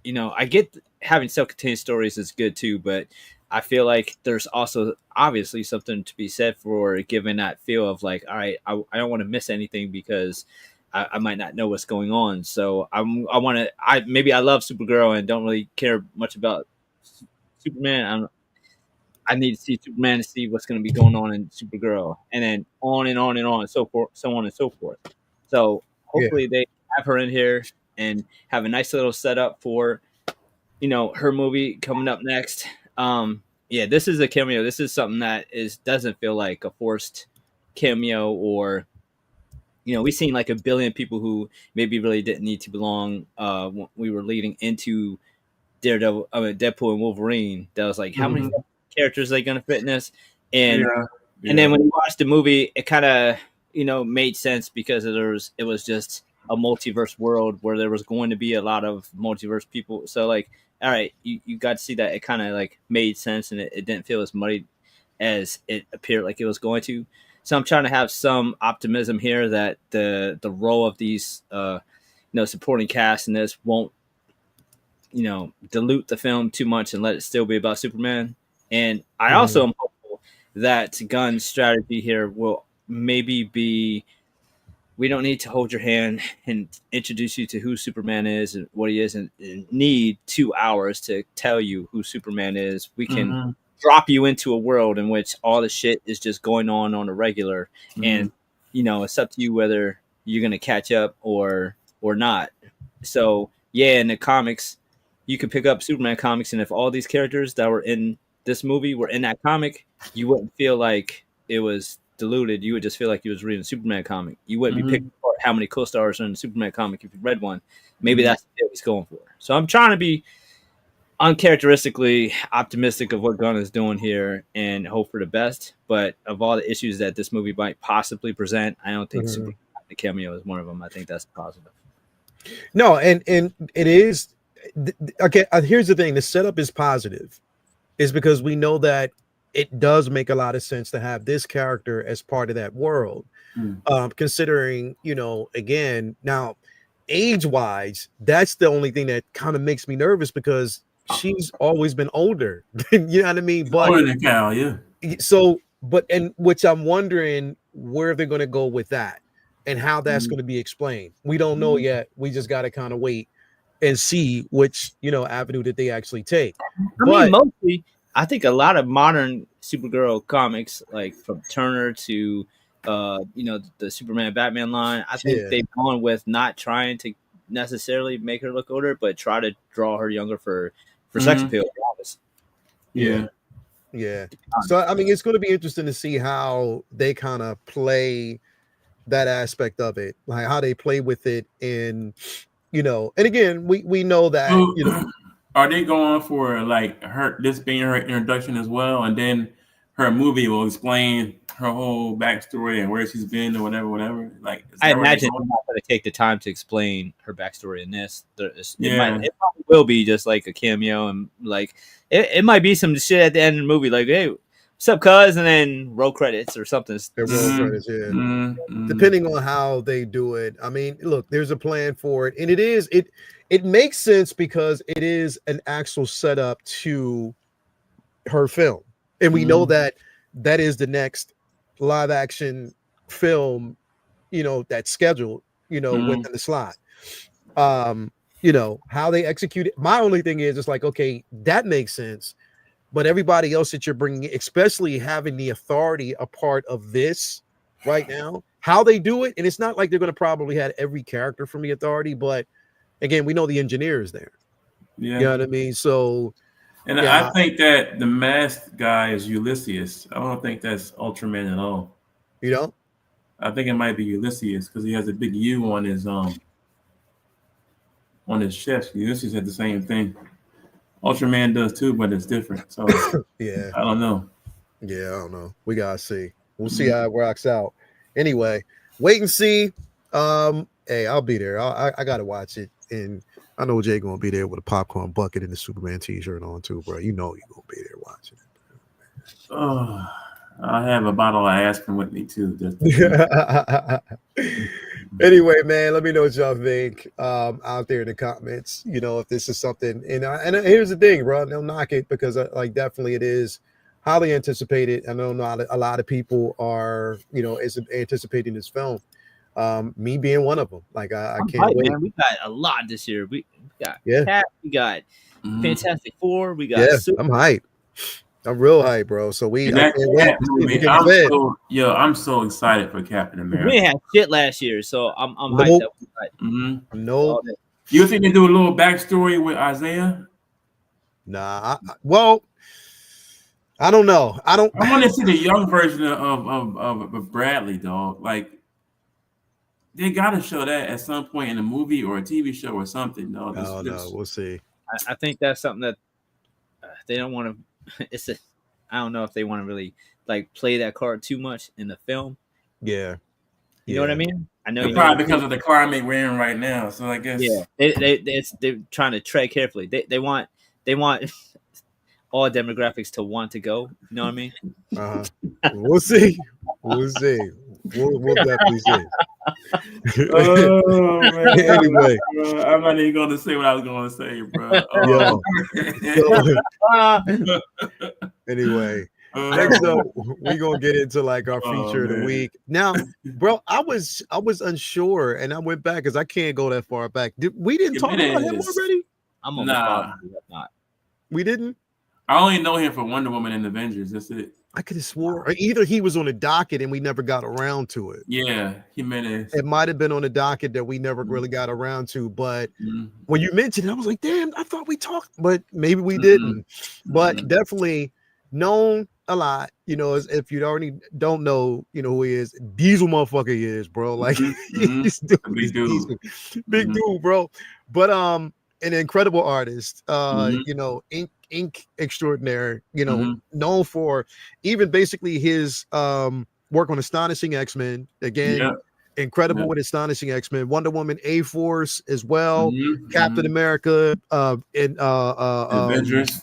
I get having self-contained stories is good too, but I feel like there's also obviously something to be said for giving that feel of like, all right, I don't want to miss anything because I might not know what's going on. So maybe I love Supergirl and don't really care much about Superman. I need to see Superman to see what's going to be going on in Supergirl, and then on and on and on and so forth, so on and so forth. So hopefully they have her in here and have a nice little setup for, her movie coming up next. This is a cameo. This is something that doesn't feel like a forced cameo, or we've seen like a billion people who maybe really didn't need to belong. When we were leading into Deadpool and Wolverine. That was like, how many characters are they going to fit in this? And then when you watch the movie, it kind of made sense, because it was just a multiverse world where there was going to be a lot of multiverse people. So like, all right, you got to see that it kind of like made sense, and it didn't feel as muddy as it appeared like it was going to. So I'm trying to have some optimism here that the role of these supporting cast in this won't, dilute the film too much and let it still be about Superman. And I also am hopeful that Gunn's strategy here will maybe be, we don't need to hold your hand and introduce you to who Superman is and what he is, and need 2 hours to tell you who Superman is. We can drop you into a world in which all the shit is just going on a regular, and it's up to you whether you're gonna catch up or not. So yeah, in the comics, you could pick up Superman comics, and if all these characters that were in this movie were in that comic, you wouldn't feel like it was diluted. You would just feel like you was reading a Superman comic. You wouldn't be picking apart how many co-stars are in the Superman comic if you read one. Maybe that's what he's going for. So I'm trying to be uncharacteristically optimistic of what Gunn is doing here and hope for the best. But of all the issues that this movie might possibly present, I don't think Superman the cameo is one of them. I think that's positive. No, and it is. Okay, here's the thing. The setup is positive, is because we know that it does make a lot of sense to have this character as part of that world. Considering, again, now age-wise, that's the only thing that kind of makes me nervous, because she's always been older. You know what I mean? But older than Cal, yeah. So, and which I'm wondering where they're going to go with that and how that's going to be explained. We don't know yet. We just got to kind of wait and see which, avenue that they actually take. I mean, mostly, I think a lot of modern Supergirl comics, like from Turner to, the Superman Batman line, I think they've gone with not trying to necessarily make her look older, but try to draw her younger for sex appeal. Yeah. So, I mean, it's going to be interesting to see how they kind of play that aspect of it, like how they play with it in, and again, we know that, Are they going for like this being her introduction as well, and then her movie will explain her whole backstory and where she's been or whatever? Like, I imagine they're not going to take the time to explain her backstory in this. It probably will be just like a cameo, and like it might be some shit at the end of the movie, like, hey, what's up, cuz, and then roll credits or something. Credits, depending on how they do it. I mean, look, there's a plan for it, and it makes sense because it is an actual setup to her film, and we know that is the next live action film, that's scheduled, within the slot. How they execute it. My only thing is, it's like, okay, that makes sense. But everybody else that you're bringing, especially having the Authority a part of this right now, how they do it, and it's not like they're going to probably have every character from the Authority, but again, we know the engineer is there. You know what I mean? So, and I think that the masked guy is Ulysses. I don't think that's Ultraman at all. You know? I think it might be Ulysses because he has a big U on his chest. Ulysses had the same thing. Ultraman does too, but it's different. So I don't know. Yeah, I don't know. We gotta see. We'll see how it works out. Anyway, wait and see. Hey, I'll be there. I gotta watch it, and I know Jay gonna be there with a popcorn bucket and the Superman t-shirt on too, bro. You know you're gonna be there watching it. Oh, I have a bottle of aspirin with me too. Anyway, man, let me know what y'all think out there in the comments. If this is something, and here's the thing, bro. Don't knock it, because definitely it is highly anticipated. I know not a lot of people are, is anticipating this film. Me being one of them. Like I can't wait. Man. We got a lot this year. We got Cat, we got Fantastic Four. We got I'm hyped. I'm real hyped, bro. So I'm so excited for Captain America. We didn't have shit last year, so I'm hyped up. No. You think they do a little backstory with Isaiah? Nah. Well, I don't know. I want to see the young version of Bradley, dog. Like, they got to show that at some point in a movie or a TV show or something. No, we'll see. I think that's something that they don't want to. I don't know if they want to really like play that card too much in the film. Yeah, you know what I mean. I know probably because of the climate we're in right now. So I guess they're trying to tread carefully. They want all demographics to want to go. You know what I mean? We'll see. We'll definitely see. Oh man! Anyway, I'm not even going to say what I was going to say, bro. Anyway, next up, we're gonna get into like our feature of the week. Now, bro, I was unsure, and I went back because I can't go that far back. We didn't talk about him already? I'm almost not. We didn't. I only know him for Wonder Woman and Avengers. That's it. I could have swore either he was on the docket and we never got around to it. Yeah, Jimenez. It might have been on the docket that we never really got around to. But when you mentioned it, I was like, damn, I thought we talked, but maybe we didn't. But definitely known a lot, you know, as if you already don't know, you know who he is. Diesel motherfucker he is, bro. Like he's big dude, bro. But an incredible artist, you know, ink extraordinaire, you know, known for even basically his work on Astonishing X-Men. Again, incredible with Astonishing X-Men, Wonder Woman, A-Force as well, Captain America, Avengers,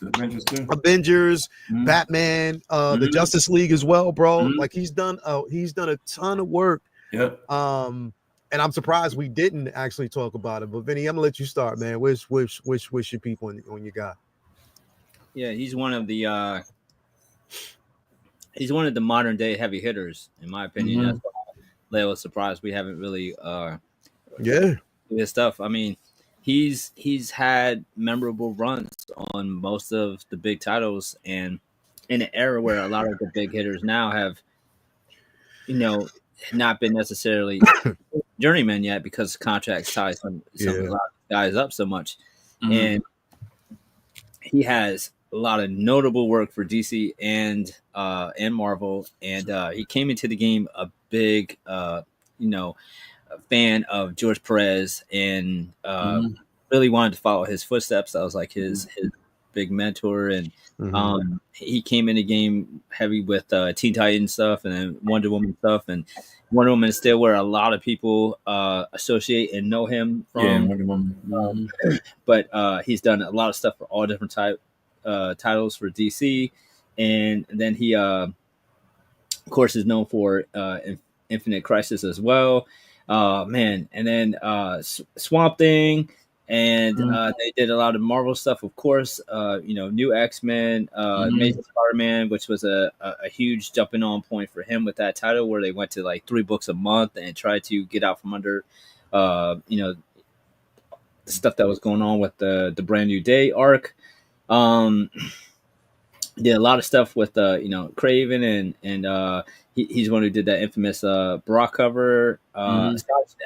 Batman, the Justice League as well, bro. Like he's done a ton of work. And I'm surprised we didn't actually talk about it. But Vinny, I'm gonna let you start, man. Which your people on your guy? Yeah, he's one of the modern day heavy hitters, in my opinion. That's why Leo was surprised we haven't really his stuff. I mean, he's had memorable runs on most of the big titles, and in an era where a lot of the big hitters now have, you know, not been necessarily journeyman yet because contracts tie some of the guys up so much. And he has a lot of notable work for DC and Marvel, and he came into the game a big fan of George Perez, and really wanted to follow his footsteps. That was like his big mentor, and he came in the game heavy with Teen Titans stuff and then Wonder Woman stuff, and Wonder Woman is still where a lot of people associate and know him from. Yeah, Wonder Woman. But he's done a lot of stuff for all different titles for DC, and then he of course is known for Infinite Crisis as well. Man, and then Swamp Thing. And they did a lot of Marvel stuff, of course. New X-Men, Amazing Spider-Man, which was a huge jumping on point for him with that title, where they went to like 3 books a month and tried to get out from under, the stuff that was going on with the Brand New Day arc. Did a lot of stuff with Craven, and he's one who did that infamous Brock cover.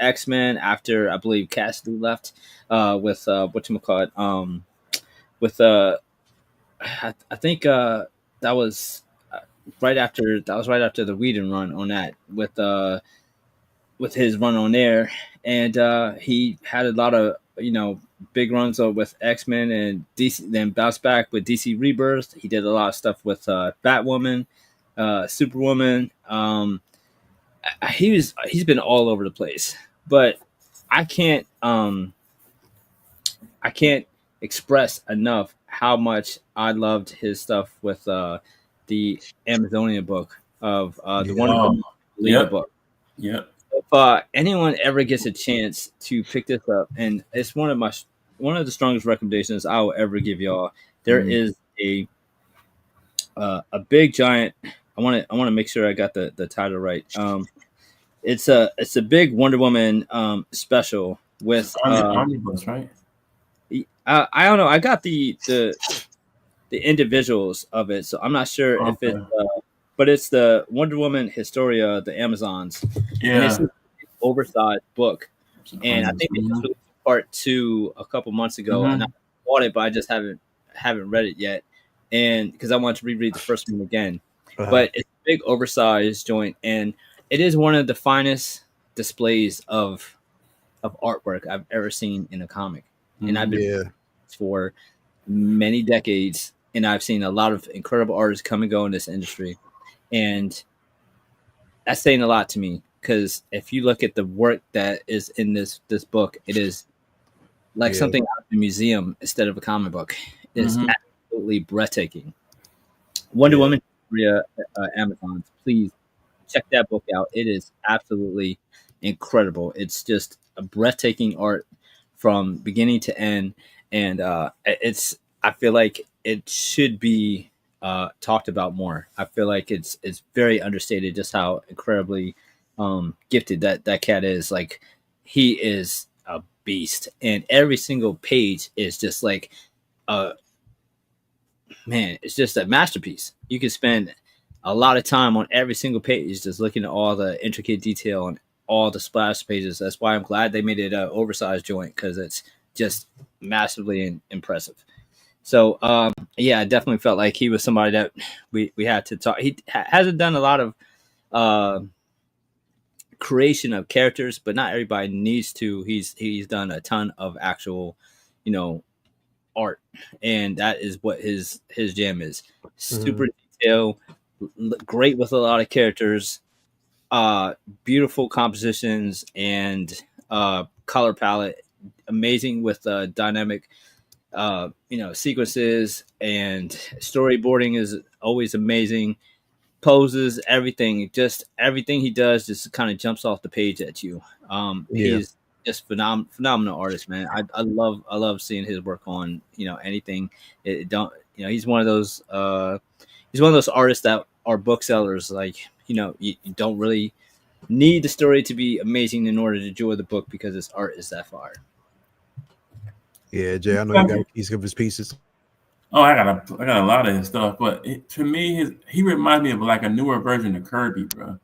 X-Men after I believe Cassidy left with whatchamacallit, with I think that was right after the Whedon run on that with his run on there, and he had a lot of big runs with X-Men and DC, then bounced back with DC Rebirth. He did a lot of stuff with Batwoman, Superwoman. He's been all over the place, but I can't express enough how much I loved his stuff with the Amazonian book of the Wonder Woman book. Yep. If anyone ever gets a chance to pick this up, and it's one of the strongest recommendations I will ever give y'all. There is a big giant. I want to make sure I got the title right. It's a big Wonder Woman special with omnibus, right? I don't know. I got the individuals of it, so I'm not sure if it's. But it's the Wonder Woman Historia, the Amazons. Yeah. And it's an oversized book. And I think they just released part 2 a couple months ago. And I bought it, but I just haven't read it yet. And because I want to reread the first one again. But it's a big oversized joint. And it is one of the finest displays of artwork I've ever seen in a comic. And I've been for many decades. And I've seen a lot of incredible artists come and go in this industry. And that's saying a lot to me, because if you look at the work that is in this book, it is like something out of a museum instead of a comic book. It is absolutely breathtaking. Wonder Woman, Amazon, please check that book out. It is absolutely incredible. It's just a breathtaking art from beginning to end, and I feel like it should be talked about more. I feel like it's very understated just how incredibly gifted that cat is. Like, he is a beast, and every single page is just like man, it's just a masterpiece. You can spend a lot of time on every single page just looking at all the intricate detail and all the splash pages. That's why I'm glad they made it an oversized joint, because it's just massively impressive. So yeah, I definitely felt like he was somebody that we had to talk. He hasn't done a lot of creation of characters, but not everybody needs to. He's done a ton of actual, art, and that is what his jam is. Super detailed, great with a lot of characters, beautiful compositions, and color palette, amazing with dynamic sequences, and storyboarding is always amazing. Poses, everything he does just kind of jumps off the page at you. He's just phenomenal artist, man. I love seeing his work on anything. He's one of those artists that are booksellers. Like, you don't really need the story to be amazing in order to enjoy the book, because his art is that fire. Yeah, Jay, I know you got keys of his pieces. Oh, I got a lot of his stuff, but to me, he reminds me of like a newer version of Kirby, bro.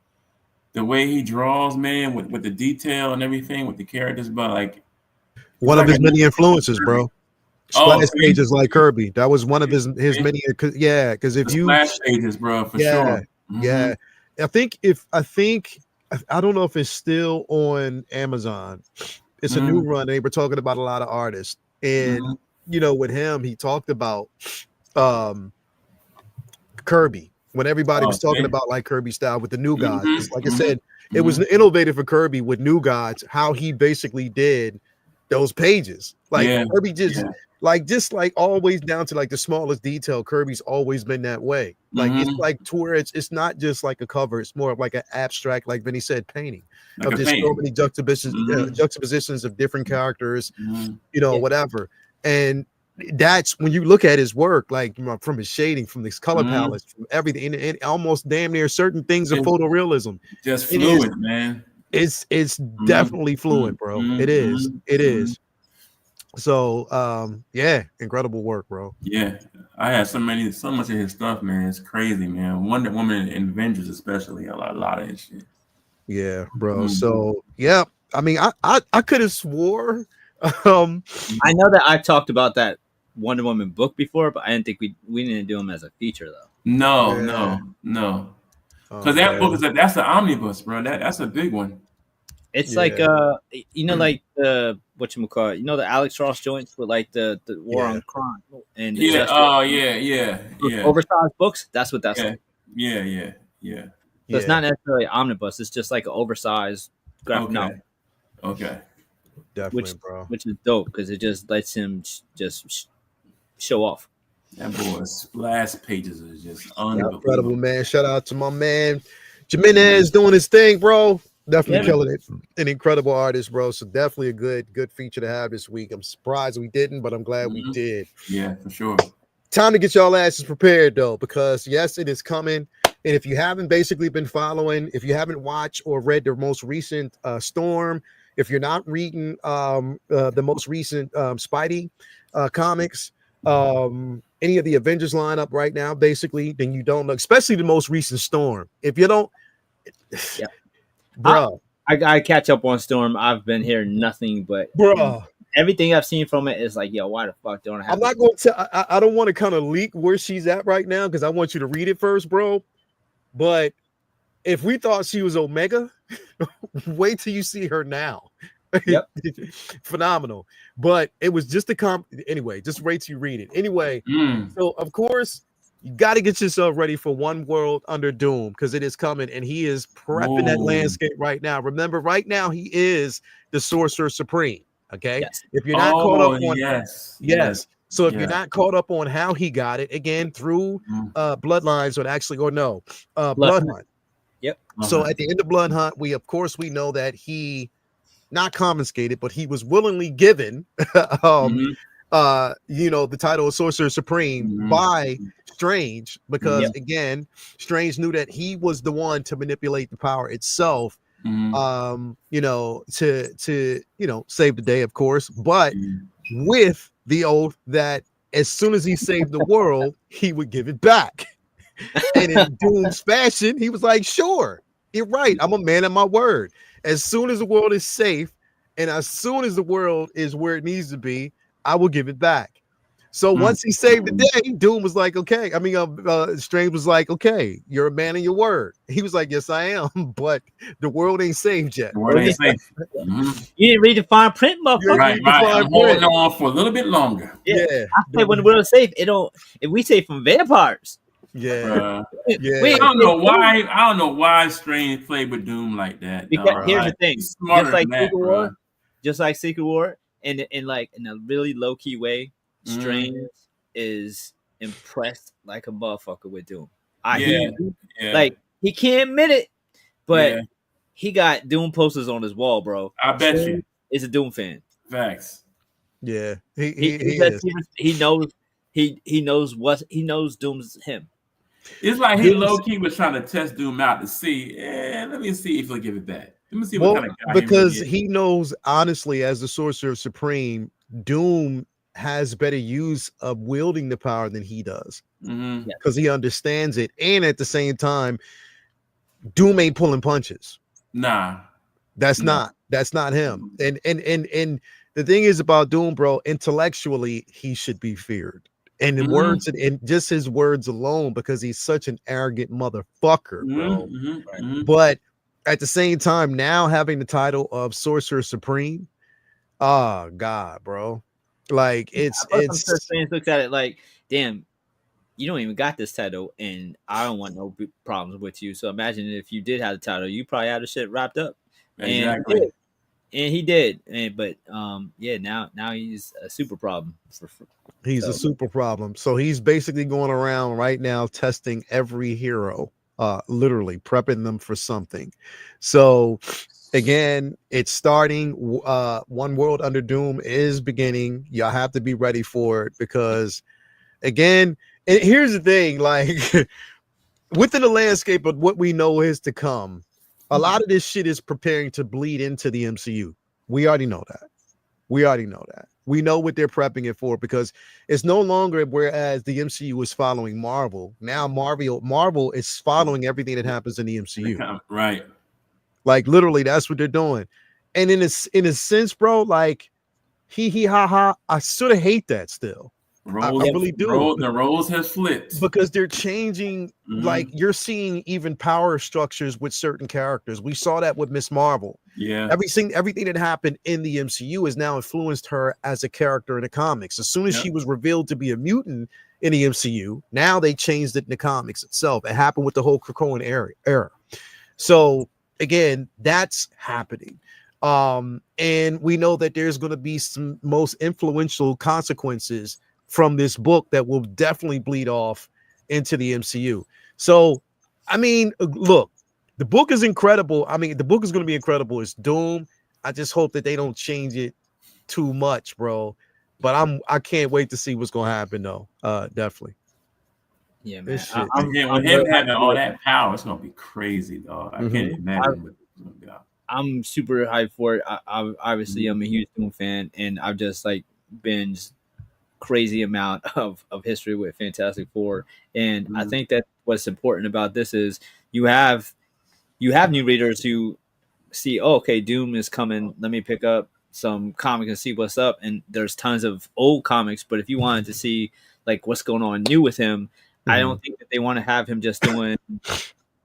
The way he draws, man, with the detail and everything, with the characters, but like one of his many influences, bro. Splash pages like Kirby. That was one of his many. Yeah, because if you splash pages, bro, for sure. Yeah, I think I don't know if it's still on Amazon. It's a new run. They were talking about a lot of artists, and with him, he talked about Kirby. When everybody was talking about like Kirby style with the New Gods, like I said, it was innovative for Kirby with New Gods, how he basically did those pages. Like Kirby just like always down to like the smallest detail. Kirby's always been that way. Like it's like to where it's not just like a cover, it's more of like an abstract, like Vinny said, painting like of just so many juxtapositions of different characters, whatever. And that's when you look at his work, like from his shading, from his color palettes, from everything, and almost damn near certain things of photorealism. Just fluid, man. It's definitely fluid, bro. It is. So yeah, incredible work, bro. Yeah, I had so much of his stuff, man. It's crazy, man. Wonder Woman and Avengers, especially, a lot of his shit. Yeah, bro. So yeah, I mean, I could have swore. I know that I've talked about that Wonder Woman book before, but I didn't think we didn't do them as a feature though. No. Because that book that's the omnibus, bro. That's a big one. It's like like the whatchamacallit, the Alex Ross joints with like the War on Crime and oversized books. That's what that's like. Yeah. So it's not necessarily omnibus. It's just like an oversized graphic novel. Okay. Definitely, bro. Which is dope because it just lets him just show off. That boy's splash pages is just unbelievable. Incredible, man. Shout out to my man Jimenez doing his thing, bro. Definitely killing it. An incredible artist, bro. So definitely a good feature to have this week. I'm surprised we didn't, but I'm glad we did. Yeah, for sure. Time to get y'all asses prepared though, because yes, it is coming. And if you haven't basically been following, if you haven't watched or read the most recent Storm, if you're not reading the most recent Spidey comics, any of the Avengers lineup right now, basically, then you don't know, especially the most recent Storm. If you don't, bro, I catch up on Storm. I've been hearing nothing but everything I've seen from it is like, yo, why the fuck don't I have? I'm not going to. I don't want to kind of leak where she's at right now because I want you to read it first, bro. But if we thought she was Omega, wait till you see her now. Yep. Phenomenal. But it was just anyway, just wait till you read it. Anyway, so of course, you got to get yourself ready for One World Under Doom because it is coming and he is prepping that landscape right now. Remember, right now, he is the Sorcerer Supreme. Okay. Yes. If you're not caught up on yes. So if you're not caught up on how he got it, again, through bloodlines, Bloodline. Yep. So at the end of Blood Hunt, we know that he not confiscated, but he was willingly given the title of Sorcerer Supreme by Strange, because again, Strange knew that he was the one to manipulate the power itself, to save the day, of course, but with the oath that as soon as he saved the world, he would give it back. And in Doom's fashion, he was like, sure, you're right. I'm a man of my word. As soon as the world is safe and as soon as the world is where it needs to be, I will give it back. So once he saved the day, Doom was like, okay. I mean, Strange was like, okay, you're a man of your word. He was like, yes, I am, but the world ain't saved yet. The world ain't safe. You didn't read the fine print, motherfucker. Right. I'm holding on for a little bit longer. Yeah. I say when the world is safe, if we say from vampires. Yeah. I don't know why Strange played with Doom like that. Because here's the thing. Just like Secret War, and like in a really low key way, Strange is impressed like a motherfucker with Doom. Like he can't admit it, but he got Doom posters on his wall, bro. I bet you is a Doom fan. Facts. Yeah, he knows Doom's him. It's like he low key was trying to test Doom out to see. Let me see if he'll give it back. Let me see what kind of guy because he knows, honestly, as the Sorcerer Supreme, Doom has better use of wielding the power than he does, because he understands it, and at the same time, Doom ain't pulling punches. Nah, that's not him. And the thing is about Doom, bro, intellectually he should be feared. And the words and just his words alone, because he's such an arrogant motherfucker, bro. But at the same time, now having the title of Sorcerer Supreme, oh God, bro. Like it's Strange looks at it like, damn, you don't even got this title, and I don't want no problems with you. So imagine if you did have the title, you probably had the shit wrapped up. Exactly. And he did. But now he's a super problem. He's a super problem. So he's basically going around right now testing every hero, literally prepping them for something. So again, it's starting. One World Under Doom is beginning. Y'all have to be ready for it, because again, and here's the thing, like within the landscape of what we know is to come, a lot of this shit is preparing to bleed into the MCU. We already know that. We know what they're prepping it for, because it's no longer whereas the MCU is following Marvel. Now Marvel is following everything that happens in the MCU. Right. Like literally, that's what they're doing. And in a sense, bro, like I sort of hate that still. I really do. The roles has flipped because they're changing. Like you're seeing even power structures with certain characters. We saw that with Miss Marvel. Yeah, everything that happened in the MCU has now influenced her as a character in the comics. As soon as she was revealed to be a mutant in the MCU, now they changed it in the comics itself. It happened with the whole Krakoan era. So again, that's happening. And we know that there's going to be some most influential consequences from this book that will definitely bleed off into the MCU. So, I mean, look, the book is incredible. I mean, the book is going to be incredible. It's Doom. I just hope that they don't change it too much, bro. But I can't wait to see what's going to happen, though. Definitely. Yeah, man. With him having all that power, it's going to be crazy, dog. I can't imagine what it's going to be. I'm super hyped for it. Obviously, I'm a huge Doom fan, and I've just like binged crazy amount of history with Fantastic Four, and I think that what's important about this is you have new readers who see, oh, okay, Doom is coming, let me pick up some comic and see what's up, and there's tons of old comics, but if you wanted to see like what's going on new with him, I don't think that they want to have him just doing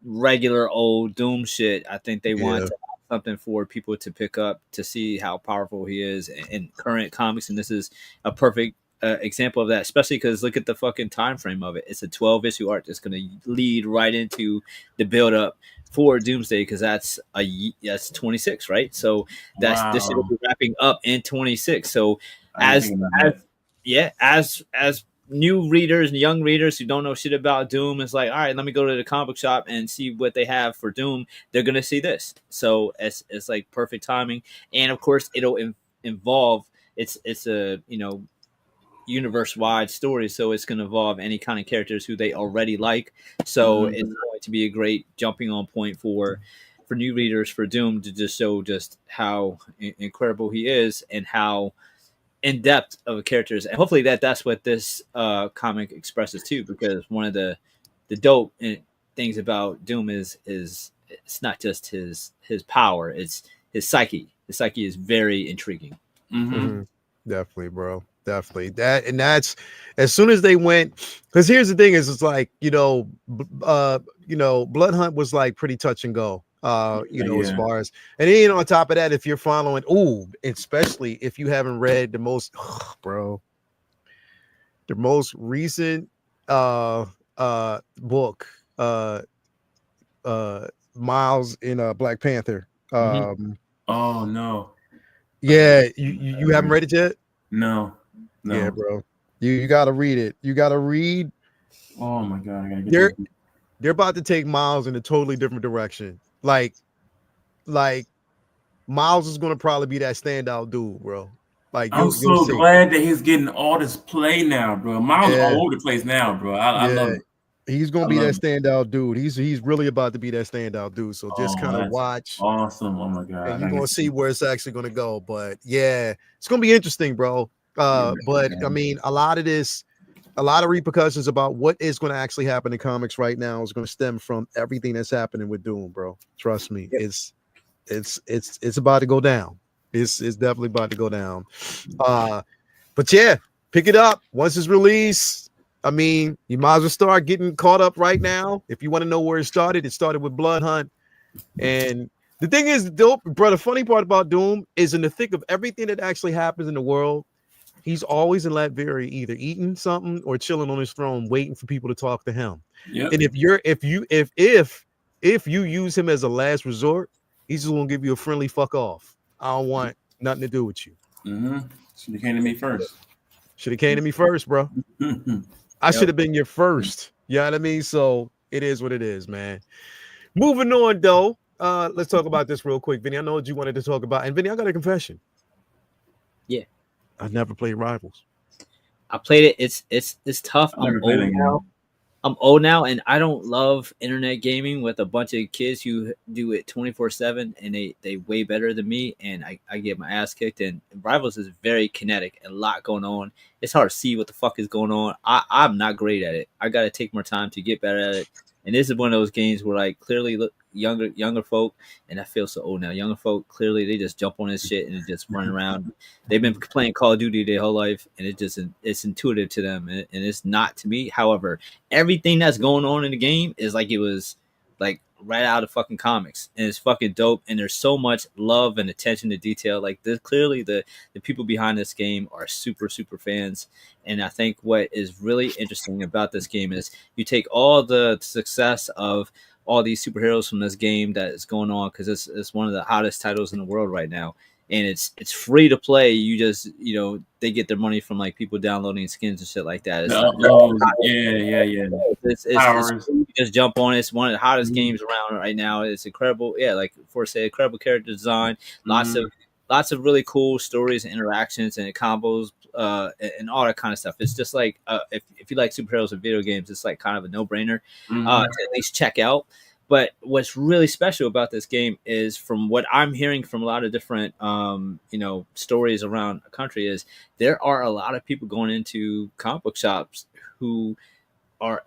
regular old Doom shit. I think they want to have something for people to pick up to see how powerful he is in current comics, and this is a perfect example of that, especially because look at the fucking time frame of it. It's a 12-issue arc that's going to lead right into the build up for Doomsday, because that's 26, right? So this shit will be wrapping up in 26. So as new readers and young readers who don't know shit about Doom is like, all right, let me go to the comic book shop and see what they have for Doom. They're gonna see this, so it's like perfect timing. And of course, it'll involve it's a universe wide story, so it's going to involve any kind of characters who they already like. So it's going to be a great jumping on point for new readers for Doom to just show just how incredible he is and how in depth of a character is. And hopefully that's what this comic expresses too, because one of the dope things about Doom is it's not just his power, it's his psyche. His psyche is very intriguing. Definitely, bro. Definitely that's as soon as they went, because here's the thing is it's like Blood Hunt was like pretty touch and go as far as, and then on top of that, if you're following, especially if you haven't read the most recent book, Miles in Black Panther. Oh no. Yeah, you haven't read it yet? No. Yeah, bro. You gotta read it. You gotta read. Oh my god, I gotta get they're about to take Miles in a totally different direction. Like Miles is gonna probably be that standout dude, bro. Like I'm so glad that he's getting all this play now, bro. Miles all over the place now, bro. I love it. He's gonna be that standout dude. He's really about to be that standout dude. So just kind of watch. Awesome. Oh my god. And you're gonna see where it's actually gonna go. But yeah, it's gonna be interesting, bro. But I mean, a lot of repercussions about what is going to actually happen in comics right now is going to stem from everything that's happening with Doom, bro. Trust me, it's about to go down. It's definitely about to go down. But yeah, pick it up once it's released. I mean, you might as well start getting caught up right now. If you want to know where it started with Blood Hunt. And the thing is, dope, bro, the funny part about Doom is in the thick of everything that actually happens in the world, he's always in Latveria, either eating something or chilling on his throne, waiting for people to talk to him. Yep. And if you use him as a last resort, he's just gonna give you a friendly fuck off. I don't want nothing to do with you. Should have came to me first. Should have came to me first, bro. I should have been your first. You know what I mean? So it is what it is, man. Moving on, though. Let's talk about this real quick, Vinny. I know what you wanted to talk about, and Vinny, I got a confession. Yeah. I never played Rivals. I played it. It's tough. I'm old now, and I don't love internet gaming with a bunch of kids who do it 24/7, and they way better than me, and I get my ass kicked. And Rivals is very kinetic, a lot going on. It's hard to see what the fuck is going on. I'm not great at it. I got to take more time to get better at it. And this is one of those games where, like, clearly look younger folk, and I feel so old now. Younger folk, clearly they just jump on this shit and just run around. They've been playing Call of Duty their whole life, and it's intuitive to them, and it's not to me. However, everything that's going on in the game is like it was like right out of fucking comics, and it's fucking dope. And there's so much love and attention to detail. Like clearly the people behind this game are super fans. And I think what is really interesting about this game is you take all the success of all these superheroes from this game that is going on, because it's one of the hottest titles in the world right now, and it's free to play. You just they get their money from like people downloading skins and shit like that. It's free to just jump on it. It's one of the hottest games around right now. It's incredible. Yeah, like before say, incredible character design, lots of really cool stories and interactions and combos and all that kind of stuff. It's just like if you like superheroes and video games, it's like kind of a no-brainer to at least check out. But what's really special about this game is, from what I'm hearing from a lot of different stories around the country, is there are a lot of people going into comic book shops who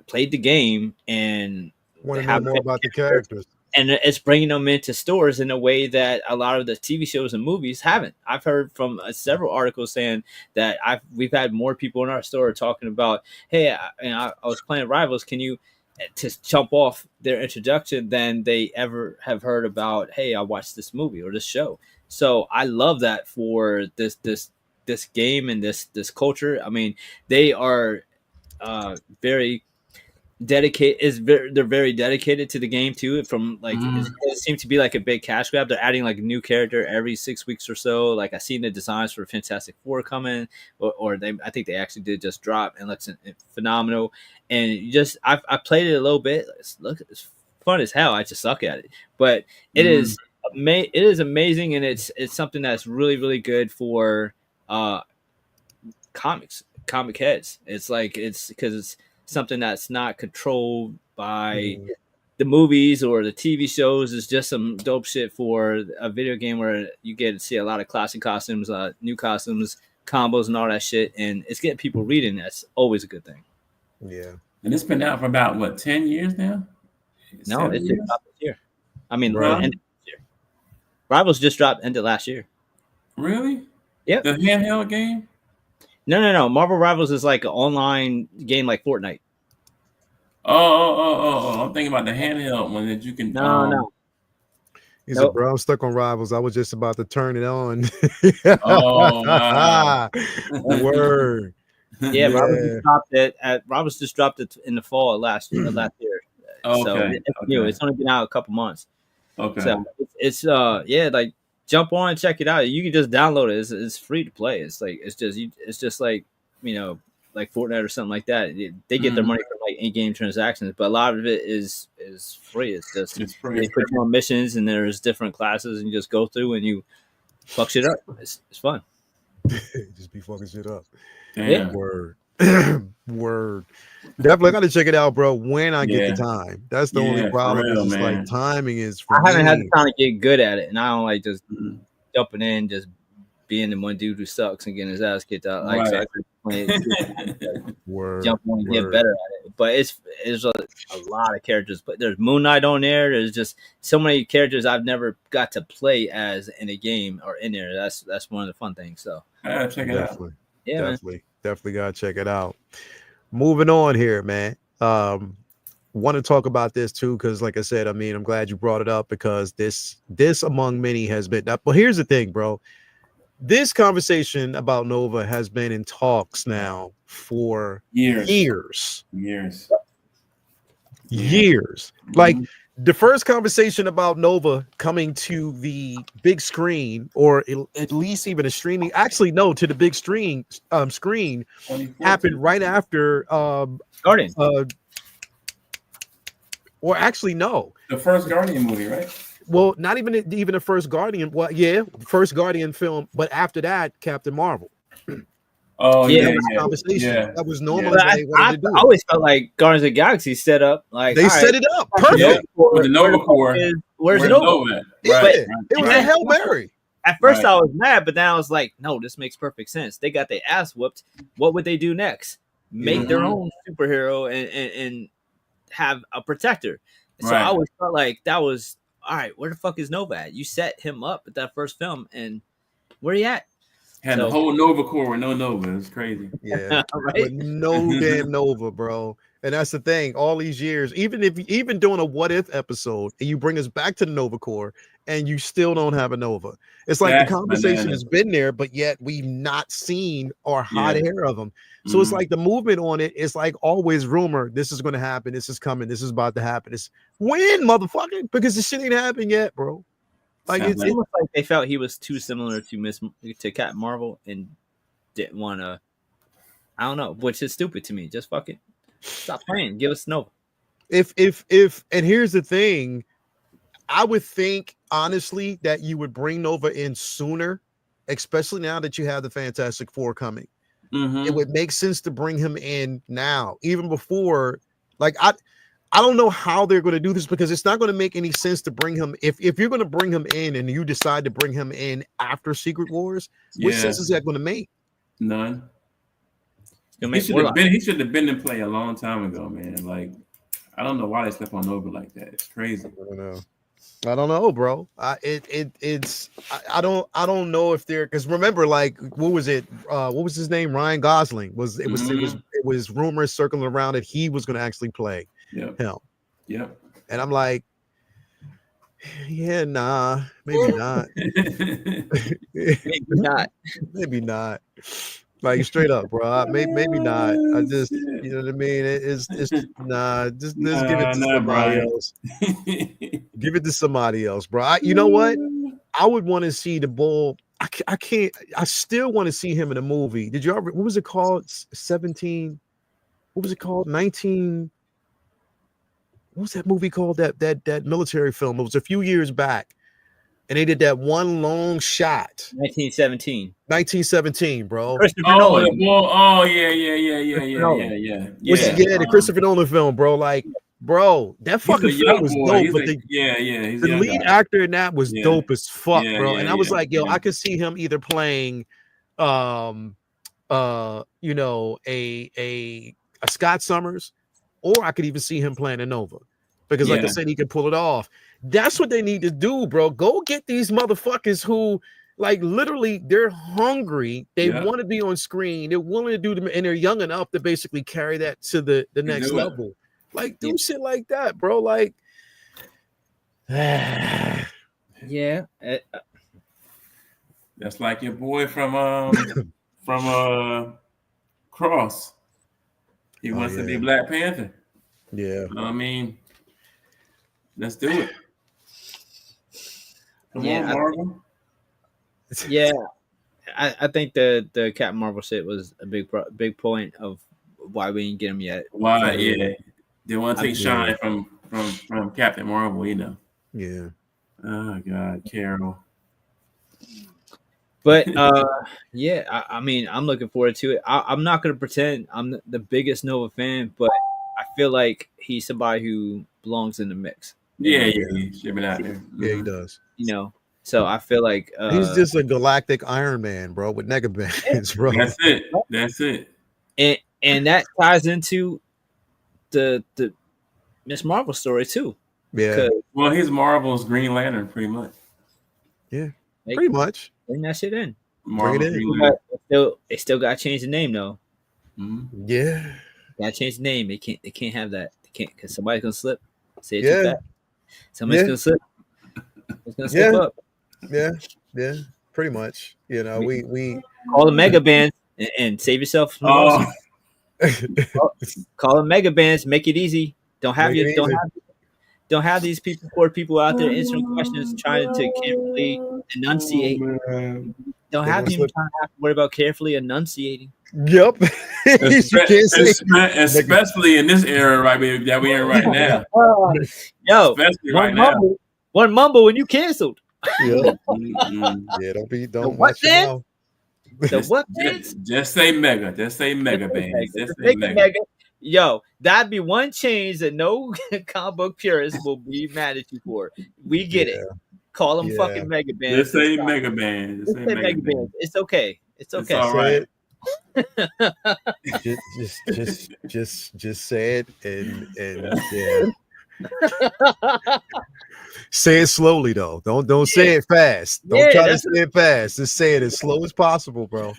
played the game and want to know more about the characters. And it's bringing them into stores in a way that a lot of the TV shows and movies haven't. I've heard from several articles saying that we've had more people in our store talking about, hey, I was playing Rivals. Can you to jump off their introduction than they ever have heard about, hey, I watched this movie or this show. So I love that for this game and this culture. I mean, they are very they're very dedicated to the game too. From like it seems to be like a big cash grab. They're adding like a new character every 6 weeks or so. Like I seen the designs for Fantastic Four coming, or I think they actually did just drop, and looks phenomenal. And I played it a little bit. It's fun as hell. I just suck at it, but it is amazing, and it's something that's really really good for comic heads. It's because it's something that's not controlled by the movies or the TV shows. It's just some dope shit for a video game where you get to see a lot of classic costumes, new costumes, combos, and all that shit, and it's getting people reading. That's always a good thing. Yeah, and it's been out for about 10 years now. No, it's just dropped this year. I mean, end of this year. Rivals just dropped end of last year. Really? Yep. The handheld game? No. Marvel Rivals is like an online game like Fortnite. Oh! I'm thinking about the handheld one that you can. No. He said, bro, I'm stuck on Rivals. I was just about to turn it on. Oh, wow. Word. Yeah, Rivals just dropped it in the fall of last year. Okay. So it's new. It's only been out a couple months. Okay. So it's like jump on and check it out. You can just download it. It's free to play. It's just like like Fortnite or something like that. They get their money from like in-game transactions, but a lot of it is free. It's free. They put you on missions, and there's different classes, and you just go through and you fuck shit up. It's fun. Just be fucking shit up. Damn. Yeah. Word. Definitely got to check it out, bro. When I get the time, that's the only problem. Real, is like timing is. For I haven't had the time to get good at it, and I don't like just jumping in, just being the one dude who sucks and getting his ass kicked out. Like, so I could play it, jump on and get better at it. But it's a lot of characters. But there's Moon Knight on there. There's just so many characters I've never got to play as in a game or in there. That's one of the fun things. So check it out. Yeah, definitely gotta check it out. Moving on here, man. Want to talk about this too, because like I said, I mean, I'm glad you brought it up because this among many has been. But here's the thing, bro. This conversation about Nova has been in talks now for years. Like the first conversation about Nova coming to the big screen, or at least even a streaming, to the big screen happened right after Guardian. Or actually, no, the first Guardian movie, right? Well, not even the first Guardian. Well, yeah, first Guardian film, but after that, Captain Marvel. Oh conversation. That was normal. I always felt like Guardians of the Galaxy set up like they set it up perfect with the Nova Core. Where's Nova? It was a Hail Mary. At first, I was mad, but then I was like, no, this makes perfect sense. They got their ass whooped. What would they do next? Make their own superhero and have a protector. So I always felt like that was. All right, where the fuck is Nova at? You set him up at that first film, and where he at? Had the whole Nova Core with no Nova. It's crazy. Yeah, with no damn Nova, bro. And that's the thing. All these years, even doing a what if episode, and you bring us back to the Nova Core, and you still don't have a Nova. It's like the conversation has been there, but yet we've not seen or hot hair of them. So it's like the movement on it is like always rumor. This is going to happen. This is coming. This is about to happen. It's when, motherfucker, because this shit ain't happened yet, bro. Like it's almost like they felt he was too similar to Captain Marvel and didn't want to. I don't know, which is stupid to me. Just fucking stop playing. Give us Nova. If and here's the thing, I would think honestly that you would bring Nova in sooner, especially now that you have the Fantastic Four coming. It would make sense to bring him in now, even before. Like I don't know how they're going to do this because it's not going to make any sense to bring him. If you're going to bring him in and you decide to bring him in after Secret Wars, what sense is that going to make? None. He should have been in play a long time ago, man. Like I don't know why they slept on Nova like that. It's crazy. I don't know, bro. I don't know if they're because remember, like, what was it? What was his name? Ryan Gosling it was rumors circling around that he was going to actually play him. Yeah. And I'm like, yeah, nah, maybe not. Maybe not. Maybe not. Like straight up, bro. Maybe not. I just, you know what I mean. It's nah. Just let's give it to somebody else. Give it to somebody else, bro. You know what? I would want to see the Bull. I can't. I still want to see him in a movie. Did you ever? What was it called? 17. What was it called? 19. What was that movie called? That military film. It was a few years back. And they did that one long shot. 1917. 1917, bro. Christopher Nolan. Oh, yeah. The Christopher Nolan film, bro. Like, bro, that fucking film was dope. But the lead actor in that was dope as fuck, bro. And I was like, yo, I could see him either playing, you know, a Scott Summers, or I could even see him playing a Nova, because, like I said, he could pull it off. That's what they need to do, bro. Go get these motherfuckers who, like, literally, they're hungry. They want to be on screen. They're willing to do them, and they're young enough to basically carry that to the next level. Like, do shit like that, bro. Like, yeah. That's like your boy from Cross. He wants to be Black Panther. Yeah. I mean, let's do it. Come on, Marvel. I think the Captain Marvel shit was a big point of why we didn't get him yet. Why? They want to take shine from Captain Marvel, you know. Yeah. Oh God, Carol. But I mean, I'm looking forward to it. I'm not gonna pretend I'm the biggest Nova fan, but I feel like he's somebody who belongs in the mix. Yeah, he's shipping out there. Yeah, he does. You know, so I feel like he's just a galactic Iron Man, bro, with nega bands, bro. That's it. And that ties into the Miss Marvel story too. Yeah. Well, he's Marvel's Green Lantern, pretty much. Yeah, pretty much. Bring that shit in. Bring it in. They still got to change the name though. Mm-hmm. Yeah. Got to change the name. They can't have that. They can't, because somebody's gonna slip. Say it too fast. Somebody's gonna slip. It's gonna slip up. Yeah. Pretty much. You know, we call the mega bands and save yourself. Call them mega bands. Make it easy. Don't have these poor people out there answering questions, trying to carefully enunciate. Don't have them trying to have to worry about carefully enunciating. Yep. Especially in this era that we're in right now. Yo, one mumble when you canceled. Yeah. Yeah, don't watch your mouth. The what? Just say mega. Just say mega bands. Just say mega. Yo, that'd be one change that no comic book purist will be mad at you for. We get it. Call them fucking mega bands. Just say mega bands. Just say mega bands. It's okay. It's okay. It's all right. just say it and say it slowly though. Don't say it fast. Don't try to say it fast. Just say it as slow as possible, bro.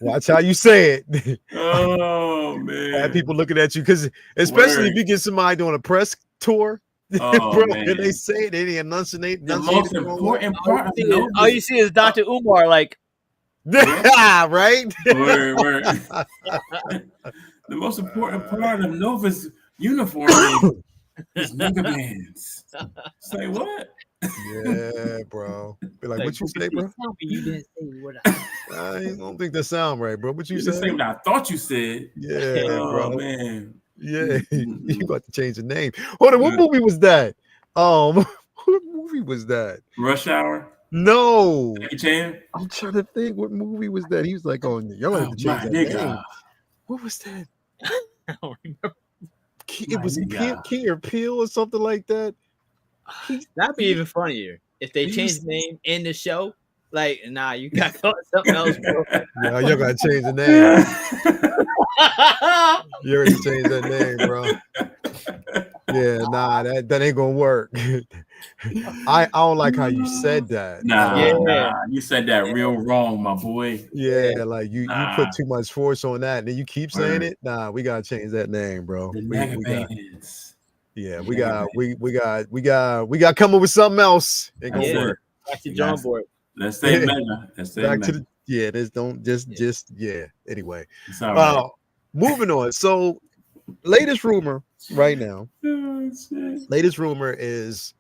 Watch how you say it. Oh man, have people looking at you, because especially if you get somebody doing a press tour, bro, and they say it, they enunciate. The most important part. All you see is Dr. Umar, like, right? Word. The most important part of Nova's uniform is mega bands. Say what? Yeah, bro. Be like, what you say, bro? You didn't say what I don't think that sound right, bro. What you said? Say what I thought you said. Yeah, bro. Man. Yeah, you got to change the name. Hold on, what movie was that? What movie was that? Rush Hour? No. Jackie Chan? I'm trying to think. What movie was that? He was like, "Oh, y'all have to change that name." What was that? I don't remember. It was Key or Peele or something like that. That'd be even funnier if they changed the name in the show. Like, nah, you got to call it something else, bro. Yeah, you gotta change the name. You already changed that name, bro. Yeah, nah, that ain't gonna work. I don't like how you said that. Nah, you said that real wrong, my boy. Yeah, like you put too much force on that, and then you keep saying it. Nah, we gotta change that name, bro. Yeah, we got come up with something else. Ain't gonna work. Back to John board. Let's say mega. Let's say back mega. to Yeah, this don't just yeah. Anyway, it's all right. Moving on. So, latest rumor right now. Latest rumor is,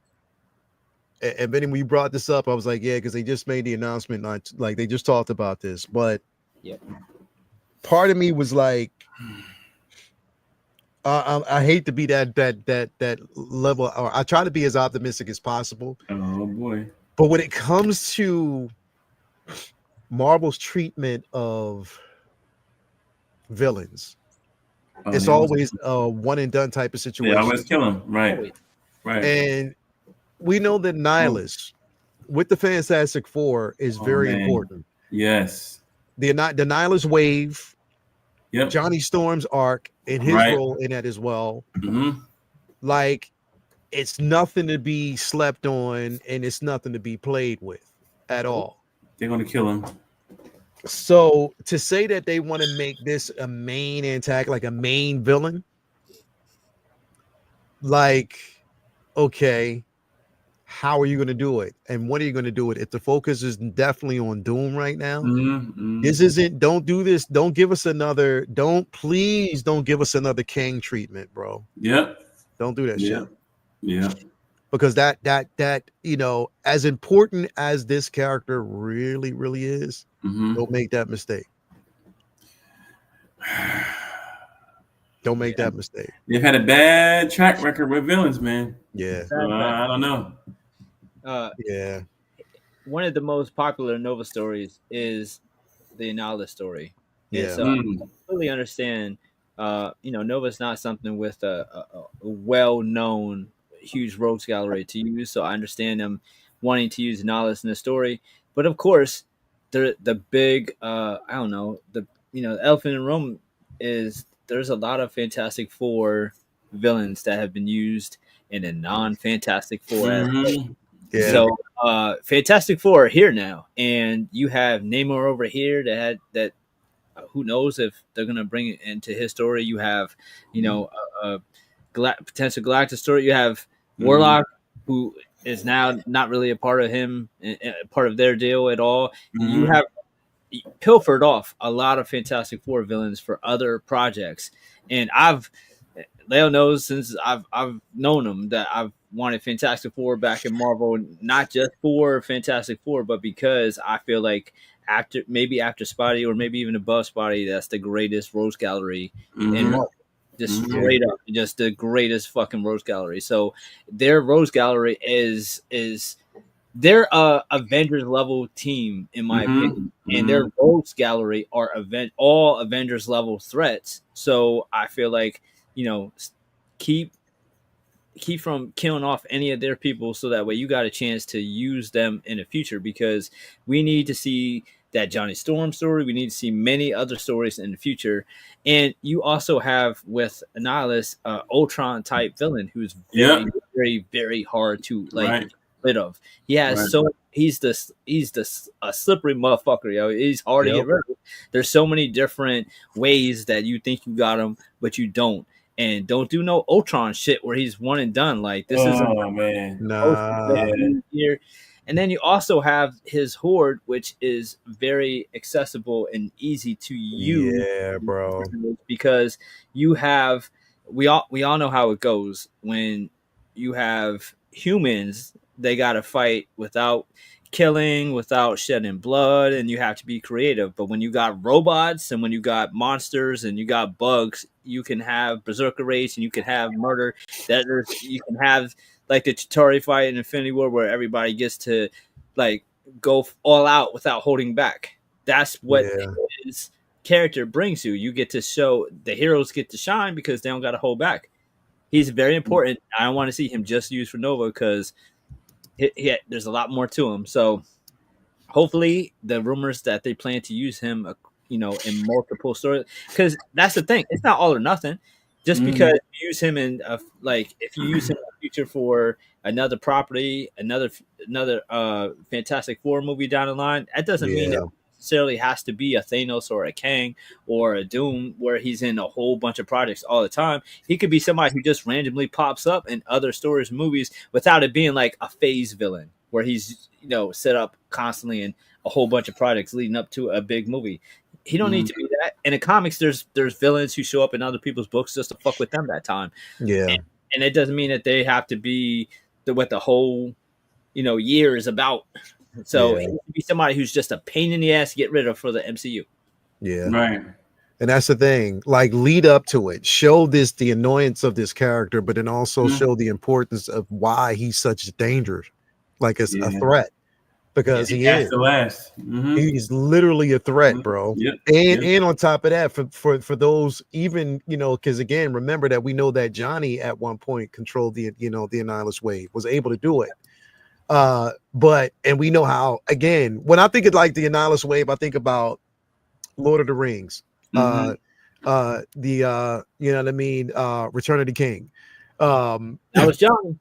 and Benny, when you brought this up, I was like, yeah, because they just made the announcement, not like they just talked about this, but part of me was like, I hate to be that level, or I try to be as optimistic as possible. Oh boy! But when it comes to Marvel's treatment of villains, it's always a one and done type of situation. They always kill him, right? And we know that Annihilus with the Fantastic Four is very important. Yes, the Annihilus wave. Yep. Johnny Storm's arc and his role in that as well. Mm-hmm. Like, it's nothing to be slept on, and it's nothing to be played with at all. They're gonna kill him. So to say that they want to make this a main antagonist, like a main villain, like, okay, how are you going to do it? And when are you going to do it? If the focus is definitely on Doom right now, this isn't, don't do this. Don't give us another, please don't give us another King treatment, bro. Yep. Don't do that shit. Yeah. Because that, you know, as important as this character really, really is, don't make that mistake. Don't make that mistake. They've had a bad track record with villains, man. Yeah. So, I don't know. Yeah. One of the most popular Nova stories is the Annihilus story. Yeah. And so I completely understand, you know, Nova's not something with a well-known huge rogues gallery to use. So I understand them wanting to use Annihilus in the story. But of course, the big, I don't know, the elephant in the room is there's a lot of Fantastic Four villains that have been used in a non-Fantastic Four. Yeah. So Fantastic Four are here now, and you have Namor over here that who knows if they're gonna bring it into his story. You have, you know, a potential Galactus story. You have Warlock, who is now not really a part of him, part of their deal at all. You have pilfered off a lot of Fantastic Four villains for other projects, and Leo knows since I've known him that I've wanted Fantastic Four back in Marvel, not just for Fantastic Four, but because I feel like after Spidey or maybe even above Spidey, that's the greatest rogues gallery in Marvel. Just straight up, just the greatest fucking rogues gallery. So their rogues gallery is they're a Avengers level team in my opinion, and their rogues gallery are all Avengers level threats. So I feel like, you know, keep from killing off any of their people, so that way you got a chance to use them in the future, because we need to see that Johnny Storm story. We need to see many other stories in the future. And you also have with Annihilus, Ultron type villain who's very, very, very hard to get rid of. He has he's a slippery motherfucker, yo. He's hard to get rid of. There's so many different ways that you think you got him, but you don't. And don't do no Ultron shit where he's one and done. Like, this is here. And then you also have his horde, which is very accessible and easy to use. Yeah, bro. Because you have, we all know how it goes when you have humans. They got to fight without killing, without shedding blood, and you have to be creative. But when you got robots and when you got monsters and you got bugs, you can have berserker rage and you can have murder. You can have like the Chitauri fight in Infinity War where everybody gets to like go all out without holding back. That's what his character brings you. You get to show the heroes get to shine because they don't got to hold back. He's very important. I don't want to see him just used for Nova because there's a lot more to him. So hopefully the rumors that they plan to use him, you know, in multiple stories, because that's the thing. It's not all or nothing. Just because you use him in if you use him in the future for another property, another Fantastic Four movie down the line, that doesn't mean it necessarily has to be a Thanos or a Kang or a Doom where he's in a whole bunch of projects all the time. He could be somebody who just randomly pops up in other stories, movies, without it being like a phase villain where he's set up constantly in a whole bunch of projects leading up to a big movie. He don't need to be that. In the comics, there's villains who show up in other people's books just to fuck with them that time. Yeah, and it doesn't mean that they have to be what the whole year is about. So it would be somebody who's just a pain in the ass to get rid of for the MCU. Yeah, right. And that's the thing. Like, lead up to it, show the annoyance of this character, but then also show the importance of why he's such a danger, like it's a threat, because he is. He's literally a threat, bro. And on top of that, for those, even because again, remember that we know that Johnny at one point controlled the Annihilus wave, was able to do it. But we know how, again, when I think of like the Annihilus wave, I think about Lord of the Rings. You know what I mean? Return of the King. That was Johnny.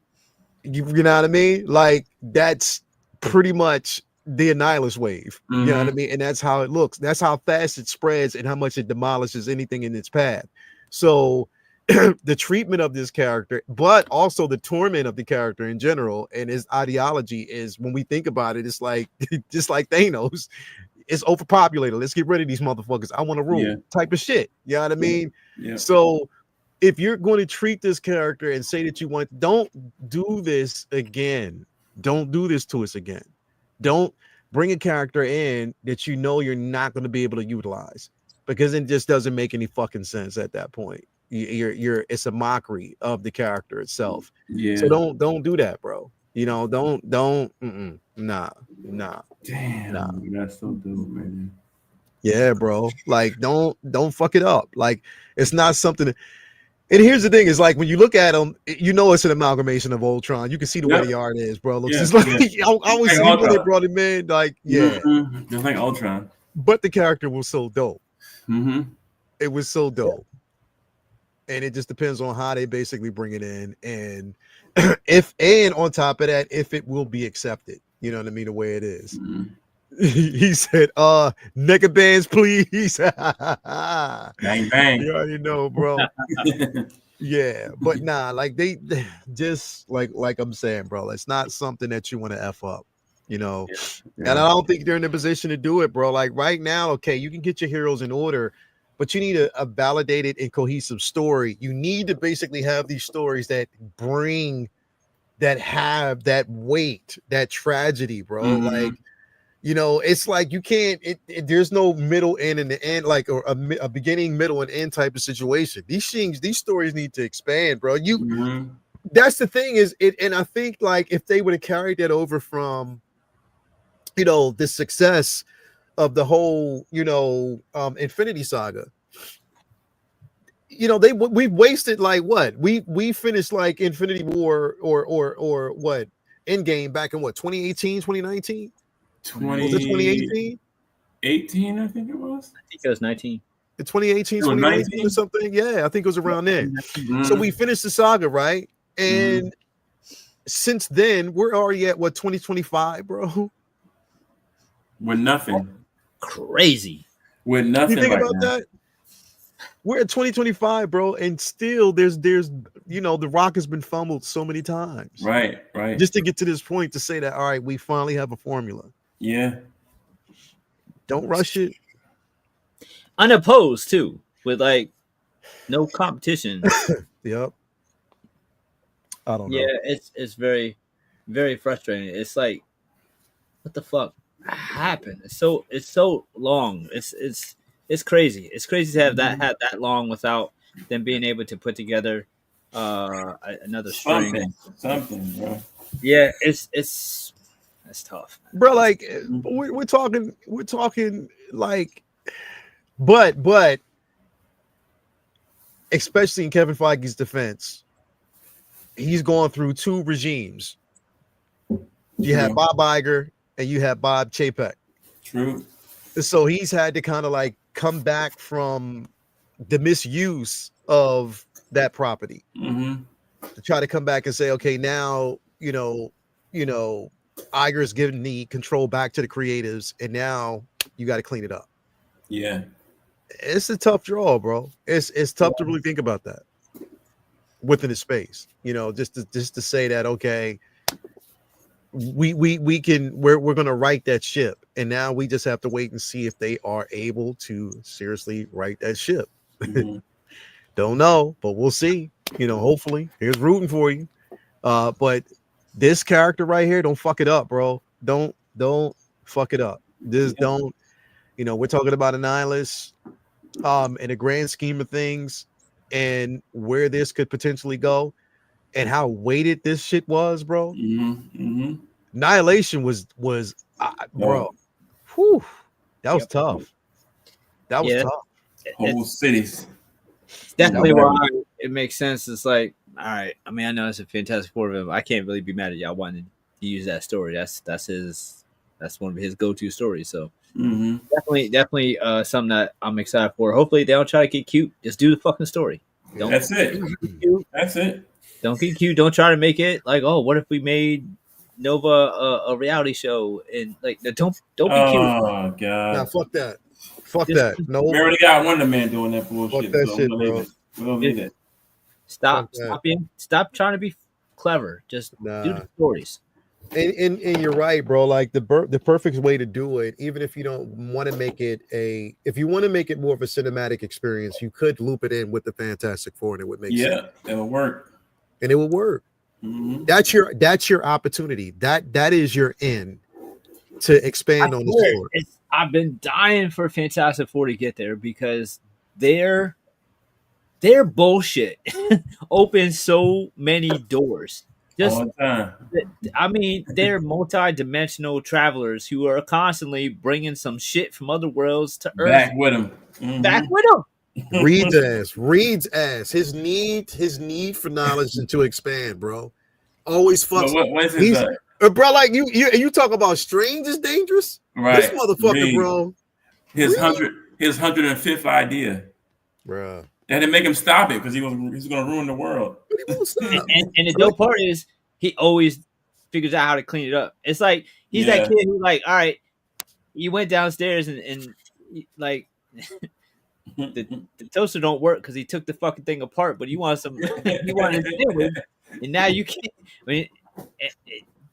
You know what I mean? Like, that's pretty much the Annihilus wave. You know what I mean? And that's how it looks. That's how fast it spreads and how much it demolishes anything in its path. So the treatment of this character, but also the torment of the character in general and his ideology is, when we think about it, it's like just like Thanos. It's overpopulated. Let's get rid of these motherfuckers. I want to rule type of shit. You know what I mean? Yeah. So if you're going to treat this character and say that you want, don't do this again. Don't do this to us again. Don't bring a character in that you're not going to be able to utilize, because it just doesn't make any fucking sense at that point. It's a mockery of the character itself. Yeah. So don't do that, bro. Nah. Damn, nah. That's so dope, man. Yeah, bro. Like, don't fuck it up. Like, it's not something. And here's the thing: is like, when you look at him, it's an amalgamation of Ultron. You can see the way the art is, bro. It looks just like I was seeing when they brought him in. Like, just like Ultron. But the character was so dope. It was so dope, and it just depends on how they basically bring it in, and on top of that, if it will be accepted. You know what I mean? The way it is. He said, nigga bands, please. Bang, bang. You already know, bro. Yeah, but nah, like they just like I'm saying, bro, it's not something that you want to F up, And I don't think they're in a position to do it, bro. Like right now, okay, you can get your heroes in order, but you need a validated and cohesive story. You need to basically have these stories that have that weight, that tragedy, bro. Like, it's like you can't. There's no middle, end, and the end, like or a beginning, middle, and end type of situation. These stories need to expand, bro. That's the thing is it, and I think like if they would have carried that over from, the success of the whole, Infinity Saga. We've wasted like what we finished like Infinity War or what Endgame back in what 2018 2019 was it 2018 18 I think it was. I think it was 19 2018 2019 or something. Yeah, I think it was around then. So we finished the saga, right? And since then we're already at what 2025, bro. With nothing. Crazy. With nothing. You think about that? We're at 2025, bro, and still there's the rock has been fumbled so many times. Right. Just to get to this point to say that, all right, we finally have a formula. Yeah. Don't rush it. Unopposed too, with like no competition. Yep. I don't know. Yeah, it's very, very frustrating. It's like, what the fuck happened? It's so long. It's crazy. It's crazy to have that long without them being able to put together another string. Something, bro. Yeah, it's tough, bro. Like we're talking like, but especially in Kevin Feige's defense, he's gone through two regimes. You have Bob Iger and you have Bob Chapek. True. So he's had to kind of like come back from the misuse of that property to try to come back and say, okay, now, Iger's giving the control back to the creatives and now you got to clean it up. Yeah. It's a tough draw, bro. It's tough to really think about that within the space, just to say that, okay, we're gonna right that ship, and now we just have to wait and see if they are able to seriously right that ship. Mm-hmm. Don't know, but we'll see. Hopefully, here's rooting for you. But this character right here, don't fuck it up, bro. Don't fuck it up. Don't. We're talking about Annihilus, in the grand scheme of things, and where this could potentially go, and how weighted this shit was, bro. Mm-hmm. Annihilation was bro. Whew, that was tough. That was tough. Whole cities. Definitely why it makes sense. It's like, all right. I mean, I know it's a Fantastic Four of him. I can't really be mad at y'all wanting to use that story. That's one of his go-to stories. So definitely something that I'm excited for. Hopefully they don't try to get cute. Just do the fucking story. That's it. That's it. Don't get cute. Don't try to make it like, oh, what if we made Nova a reality show, and like don't be cute. Oh god. Nah, fuck that. Fuck that. No. We already got Wonder Man doing that bullshit. Fuck that shit, bro. We don't need it. Stop trying to be clever. Just do the stories. And you're right, bro. Like the perfect way to do it, even if you don't want to make it if you want to make it more of a cinematic experience, you could loop it in with the Fantastic Four, and it would make sense. Yeah, it'll work. And it will work. Mm-hmm. That's your opportunity. That is your end to expand on the story. I've been dying for Fantastic Four to get there because their bullshit opens so many doors. Just, I mean, they're multi-dimensional travelers who are constantly bringing some shit from other worlds to Earth. Back with them. Mm-hmm. Back with them. Reed's ass. His need for knowledge and to expand, bro. Always fucks. What's his bro, like you talk about strange is dangerous. Right. This motherfucker, bro. His 105th idea, bro. And to make him stop it because he's gonna ruin the world. and the dope part is he always figures out how to clean it up. It's like he's that kid who's like, all right, you went downstairs and like the toaster don't work because he took the fucking thing apart, but you want to sandwich, and now you can't. I mean,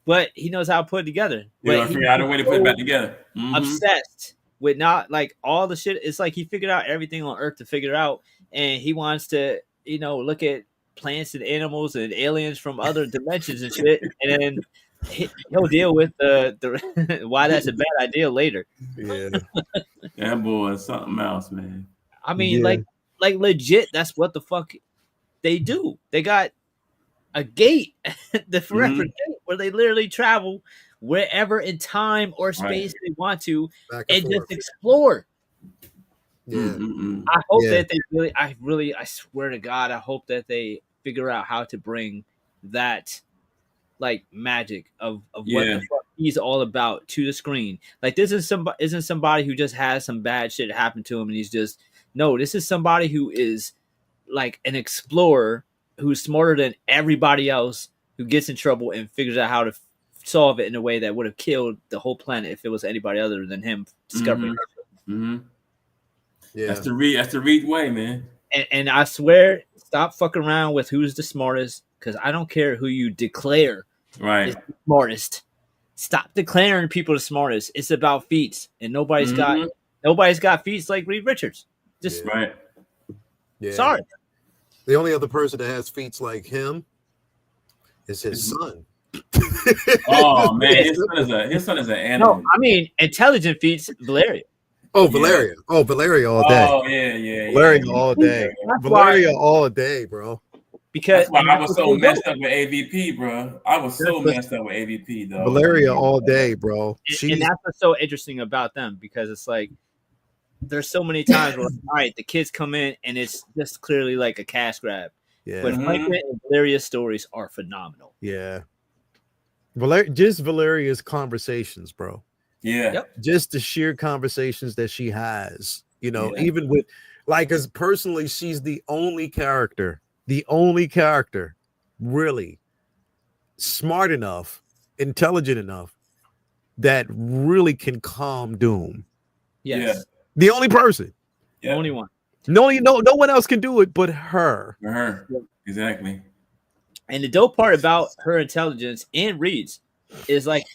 but he knows how to put it together. But he figure out a way to put it back together. Mm-hmm. Obsessed with not like all the shit. It's like he figured out everything on Earth to figure out, and he wants to, look at plants and animals and aliens from other dimensions and shit, and then he'll deal with the why that's a bad idea later. Yeah, that boy is something else, man. I mean, like legit. That's what the fuck they do. They got a gate, the forever gate, where they literally travel wherever in time or space they want to, and just explore. Yeah. I hope that they I swear to God, I hope that they figure out how to bring that like magic of what the fuck he's all about to the screen. Like this isn't somebody who just has some bad shit happen to him and he's just this is somebody who is like an explorer who's smarter than everybody else, who gets in trouble and figures out how to solve it in a way that would have killed the whole planet if it was anybody other than him discovering it. Mm-hmm. Yeah, that's the Reed way, man. And I swear, stop fucking around with who's the smartest, because I don't care who you declare is the smartest. Stop declaring people the smartest. It's about feats, and nobody's got feats like Reed Richards. Just sorry. The only other person that has feats like him is his son. Oh man, his son is an animal. No, I mean intelligent feats, Valeria. Oh, Valeria. Yeah. Oh, Valeria all day. Oh, yeah. Valeria all day. Valeria all day, bro. Because that's why I was so messed up with AVP, bro. I was so messed up with AVP, though. Valeria all day, bro. And that's what's so interesting about them, because it's like there's so many times where, all right, the kids come in and it's just clearly like a cash grab. Yeah. But Franklin and Valeria's stories are phenomenal. Yeah. Valeria's conversations, bro. Yeah. Yep. Just the sheer conversations that she has, even with like, as personally, she's the only character really smart enough, intelligent enough that really can calm Doom. Yes. Yeah. The only person. The only one. No one else can do it but her. Her. Exactly. And the dope part about her intelligence and Reed's is like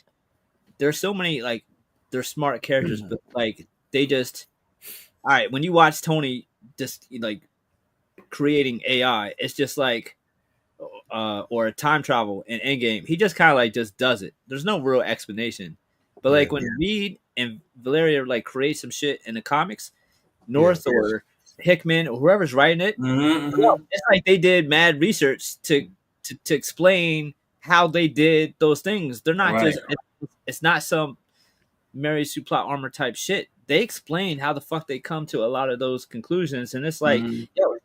there's so many like they're smart characters, but like they just all right. When you watch Tony just like creating AI, it's just like or time travel in Endgame. He just kind of like just does it. There's no real explanation. But like when Reed and Valeria like create some shit in the comics, North or Hickman or whoever's writing it, it's like they did mad research to explain how they did those things. They're not just it's not some Mary Sue plot armor type shit. They explain how the fuck they come to a lot of those conclusions, and it's like, yo,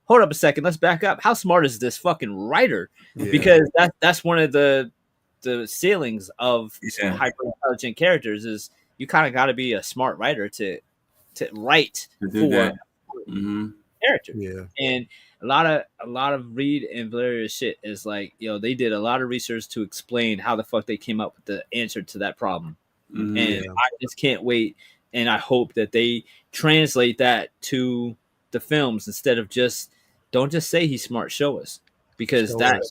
hold up a second, let's back up. How smart is this fucking writer? Because that's one of the ceilings of hyper intelligent characters is you kind of got to be a smart writer to write for character. And a lot of Reed and Valeria's shit is like, they did a lot of research to explain how the fuck they came up with the answer to that problem. And I just can't wait, and I hope that they translate that to the films instead of don't just say he's smart, show us, because that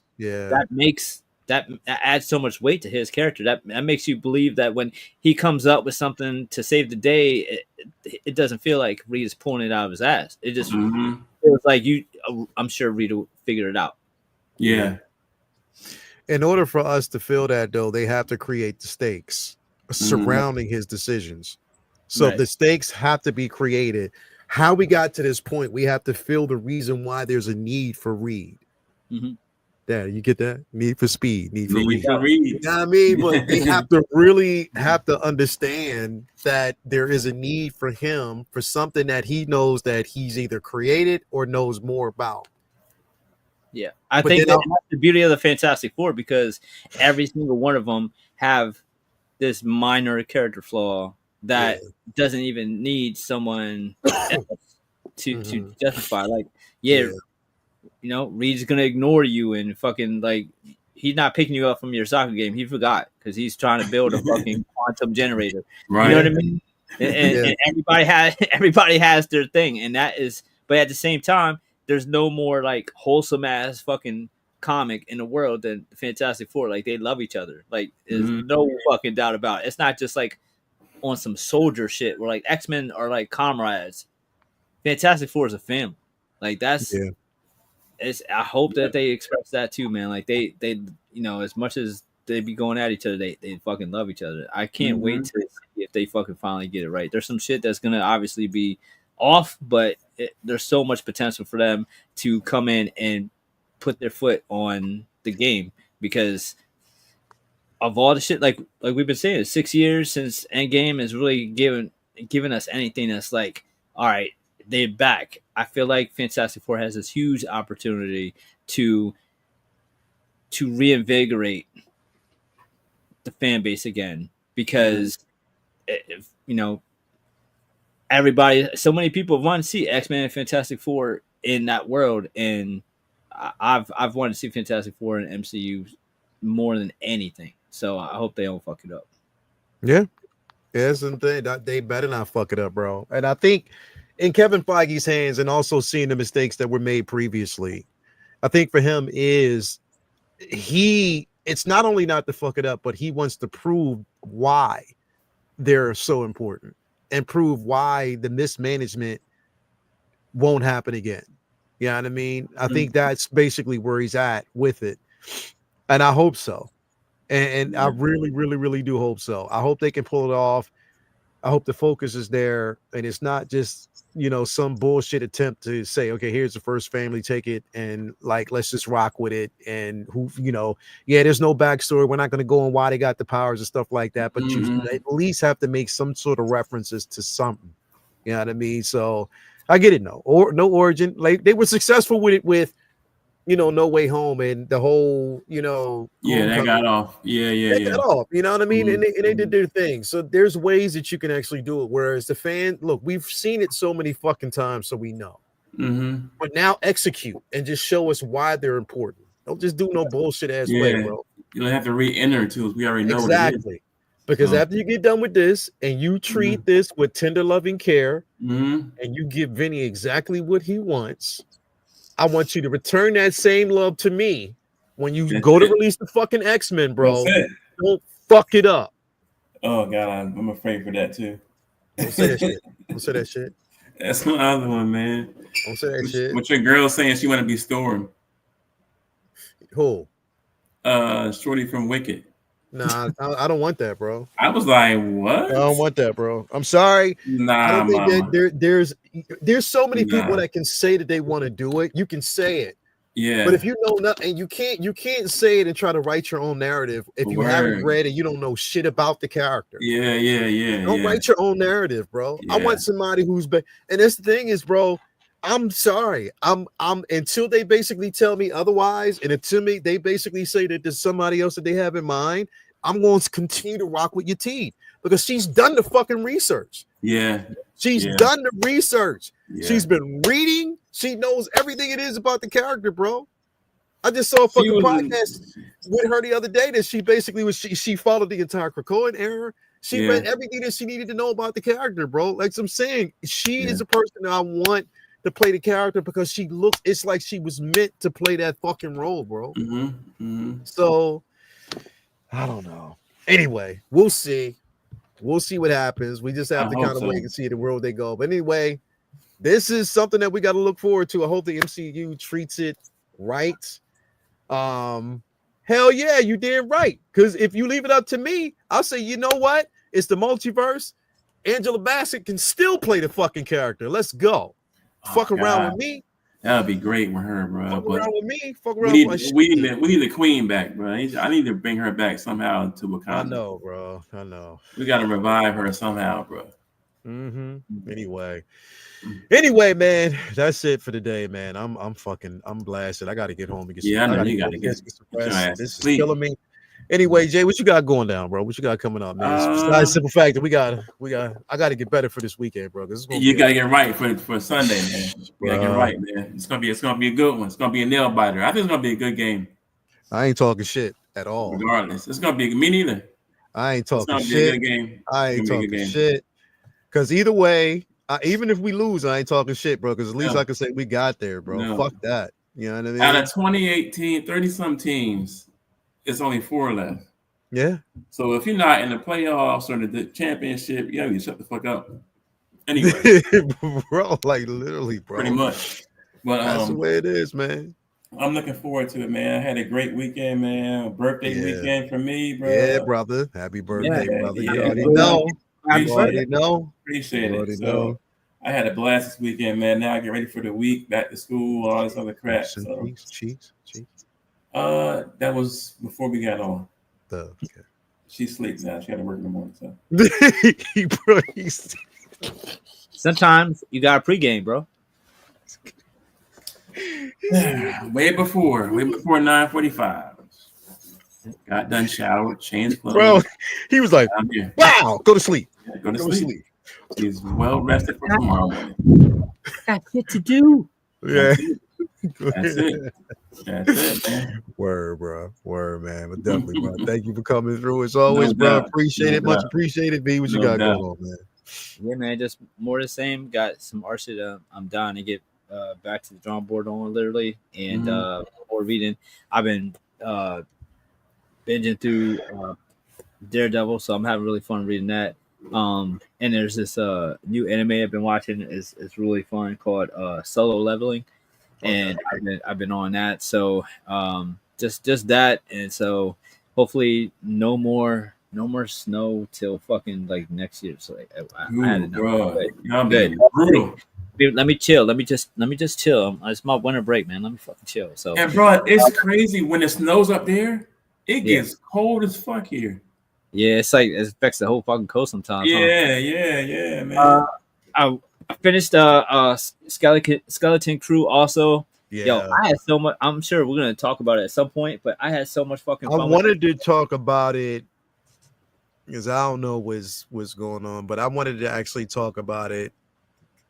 adds so much weight to his character. That makes you believe that when he comes up with something to save the day, it doesn't feel like Reed is pulling it out of his ass. It just feels like I'm sure Reed will figure it out. Yeah. In order for us to feel that, though, they have to create the stakes surrounding his decisions. So the stakes have to be created. How we got to this point, we have to feel the reason why there's a need for Reed. Dad, you get that? Need for speed, need for Reed. You know what I mean? But they have to really understand that there is a need for him for something that he knows that he's either created or knows more about. Yeah, I think that's the beauty of the Fantastic Four, because every single one of them have this minor character flaw that doesn't even need someone else to justify. Like, Reed's gonna ignore you and fucking like he's not picking you up from your soccer game. He forgot because he's trying to build a fucking quantum generator. Right. You know what I mean? And everybody has their thing, and that is. But at the same time, there's no more like wholesome ass fucking comic in the world than the Fantastic Four. Like, they love each other. Like, there's no fucking doubt about it. It's not just like on some soldier shit where like X-Men are like comrades. Fantastic Four is a family. Like, that's I hope that they express that too, man. Like they as much as they be going at each other, they fucking love each other. I can't wait to see if they fucking finally get it right. There's some shit that's gonna obviously be off, but there's so much potential for them to come in and put their foot on the game, because of all the shit like we've been saying, 6 years since Endgame has really given us anything that's like, all right, they're back. I feel like Fantastic Four has this huge opportunity to reinvigorate the fan base again, because everybody, so many people want to see X-Men and Fantastic Four in that world, and I've wanted to see Fantastic Four in MCU more than anything. So I hope they don't fuck it up. Yeah, something that they better not fuck it up, bro. And I think in Kevin Feige's hands, and also seeing the mistakes that were made previously, I think for him it's not only not to fuck it up, but he wants to prove why they're so important and prove why the mismanagement won't happen again. You know what I mean? I think that's basically where he's at with it. And I hope so. And I really, really, really do hope so. I hope they can pull it off. I hope the focus is there, and it's not just, some bullshit attempt to say, okay, here's the first family, take it, and like, let's just rock with it. And there's no backstory. We're not going to go on why they got the powers and stuff like that, but you at least have to make some sort of references to something. You know what I mean? So I get it. No origin. Like, they were successful with it with, No Way Home and the whole, they got off. They got off. You know what I mean? And they did their thing. So there's ways that you can actually do it. Whereas the fan, look, we've seen it so many fucking times, so we know. But now execute and just show us why they're important. Don't just do no bullshit ass way, bro. You don't have to re-enter too. We already know exactly. Because after you get done with this and you treat this with tender loving care, and you give Vinny exactly what he wants, I want you to return that same love to me when you go to release the fucking X-Men, bro. Don't fuck it up. Oh God, I'm afraid for that too. Don't say that shit. Don't say that shit. That's my other one, man. Don't say that shit. What your girl saying she want to be Storm? Who? Shorty from Wicked. Nah, I don't want that, bro. I was like, what? I don't want that, bro. I'm sorry. Nah, I don't think that there's so many Nah. people that can say that they want to do it. You can say it. Yeah. But if you know nothing, you can't say it and try to write your own narrative if you haven't read it, you don't know shit about the character. Yeah. Don't write your own narrative, bro. Yeah. I want somebody who's been, and that's the thing is, bro. I'm sorry. I'm until they basically tell me otherwise, and until they basically say that there's somebody else that they have in mind, I'm going to continue to rock with your team because she's done the fucking research. Yeah. She's done the research. Yeah. She's been reading. She knows everything it is about the character, bro. I just saw a fucking podcast with her the other day that she basically was she followed the entire Krakoan era. She read everything that she needed to know about the character, bro. Like I'm saying, she is a person that I want to play the character because she looks. It's like she was meant to play that fucking role, bro. So I don't know. Anyway, we'll see. We'll see what happens. We just have to kind of wait and see the world they go. But anyway, this is something that we got to look forward to. I hope the MCU treats it right. Hell yeah, you did right. Because if you leave it up to me, I'll say, you know what? It's the multiverse. Angela Bassett can still play the fucking character. Let's go. Fuck around with me. That would be great with her, bro. Fuck around with me. Fuck around we with we need the queen back, bro. I need to bring her back somehow to Wakanda. I know, bro. I know. We got to revive her somehow, bro. Anyway, man, that's it for today, man. I'm blasted. I got to get home and get some. Yeah, I know you got to get some rest. This is killing me. Anyway, Jay, what you got going down, bro? What you got coming up, man? Besides the simple fact that I got to get better for this weekend, bro. You got to get right for Sunday, man. You got to get right, man. It's gonna be a good one. It's gonna be a nail biter. I think it's gonna be a good game. I ain't talking shit at all. Regardless, it's gonna be me neither. I ain't talking shit. It's gonna be a good game. I ain't talking shit. Because either way, even if we lose, I ain't talking shit, bro. Because at least I can say we got there, bro. No. Fuck that. You know what I mean? Out of 2018, 30-some teams, it's only 4 left. Yeah. So if you're not in the playoffs or the championship, you shut the fuck up. Anyway, bro, like literally, bro. Pretty much. But that's the way it is, man. I'm looking forward to it, man. I had a great weekend, man. Birthday weekend for me, bro. Yeah, brother. Happy birthday, brother. You already know. Appreciate it. So I had a blast this weekend, man. Now I get ready for the week, back to school, all this other crap. So. Cheeks. That was before we got on. Okay. She sleeps now. She had to work in the morning. So. Bro, sometimes you got a pregame, bro. way before 9:45. Got done, showered, changed clothes. Bro, he was like, "Wow, go to sleep. Yeah, go to sleep. He's well rested for tomorrow morning. Got shit to do. Yeah, that's it, man. Word, bro. Word, man. But definitely, bro. Thank you for coming through. As always, bro. Appreciate it. Much appreciated. B, what you got going on, man? Yeah, man. Just more the same. Got some art shit. I'm dying to get back to the drawing board on literally, and more reading. I've been binging through Daredevil, so I'm having really fun reading that. And there's this new anime I've been watching. It's really fun called Solo Leveling, and I've been on that. So just that, and so hopefully no more snow till fucking like next year. So I had enough. Good. Brutal. Dude, let me chill. Let me just chill. It's my winter break, man. Let me fucking chill. So and bro, it's crazy when it snows up there. It gets cold as fuck here. Yeah, it's like it affects the whole fucking coast sometimes. Yeah, man. I finished Skeleton Crew also. Yeah. Yo, I had so much. I'm sure we're gonna talk about it at some point, but I had so much fucking fun. I wanted to talk about it because I don't know what's going on, but I wanted to actually talk about it.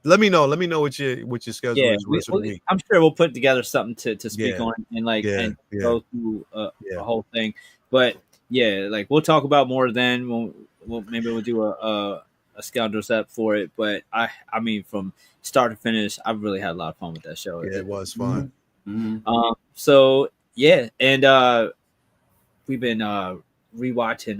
Let me know what your schedule is. For the week. I'm sure we'll put together something to speak on and go through a whole thing. But yeah, like we'll talk about more then. Maybe we'll do a Scoundrels up for it. But I mean, from start to finish, I've really had a lot of fun with that show. Yeah, it was fun. So yeah, and we've been rewatching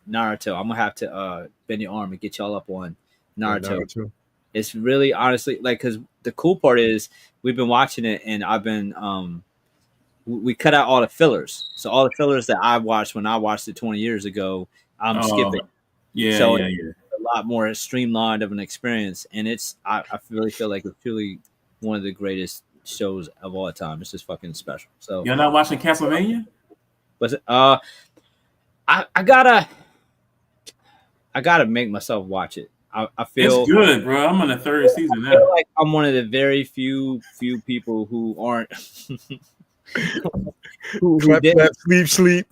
Naruto. I'm gonna have to bend your arm and get y'all up on Naruto. It's really honestly like because the cool part is we've been watching it and I've been we cut out all the fillers. So all the fillers that I watched when I watched it 20 years ago, I'm skipping. Yeah, so yeah. A lot more streamlined of an experience, and I really feel like it's truly one of the greatest shows of all time. It's just fucking special. So you're not watching Castlevania? But I gotta make myself watch it. I feel it's good, bro. I'm on the third season now. I feel like I'm one of the very few people who aren't who didn't sleep.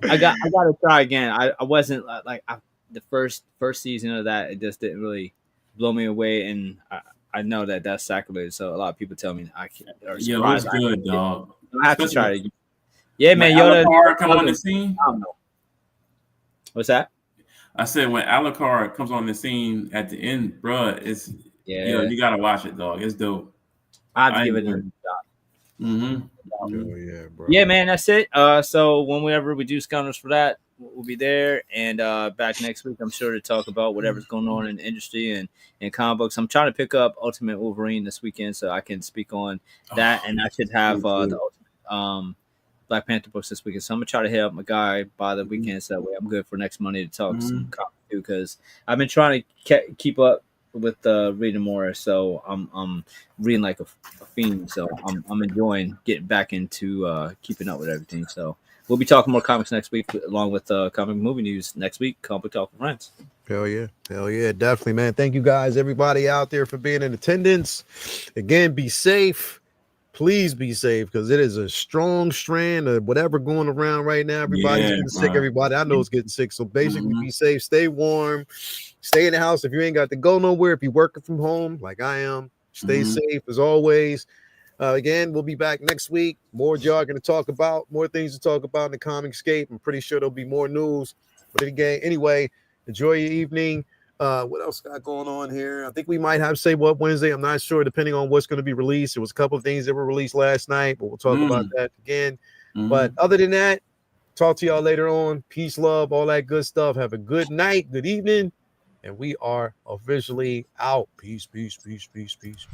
I gotta try again. I wasn't like the first season of that. It just didn't really blow me away, and I know that that's sacrilege. So a lot of people tell me I can't. Yo, it's good, dog. I have to try it again. Yeah, man. Alucard come on the scene. I don't know. What's that? I said when Alucard comes on the scene at the end, bro, it's you gotta watch it, dog. It's dope. I have to give it a shot. Yeah, bro. Yeah, man, that's it. So whenever we do Scoundrels for that, we'll be there. And back next week, I'm sure to talk about whatever's going on in the industry and comic books. I'm trying to pick up Ultimate Wolverine this weekend so I can speak on that. And I should have the Ultimate Black Panther books this weekend. So I'm going to try to hit up my guy by the weekend so that way I'm good for next Monday to talk some comics too, because I've been trying to keep up with reading more, so I'm reading like a fiend. So I'm enjoying getting back into keeping up with everything. So we'll be talking more comics next week, along with comic movie news next week. Comic Talk with Friends. Hell yeah, definitely, man. Thank you guys, everybody out there, for being in attendance. Again, be safe. Please be safe, because it is a strong strand of whatever going around right now. Everybody's getting sick. Everybody I know is getting sick. So basically, be safe, stay warm, stay in the house. If you ain't got to go nowhere, if you're working from home like I am, stay safe as always. Again, we'll be back next week. More y'all going to talk about, more things to talk about in the Comicscape. I'm pretty sure there'll be more news. But again, anyway, enjoy your evening. What else got going on here? I think we might have Say What Wednesday. I'm not sure, depending on what's going to be released. There was a couple of things that were released last night, but we'll talk about that again. But other than that, talk to y'all later on. Peace, love, all that good stuff. Have a good night, good evening, and we are officially out. Peace, peace, peace, peace, peace.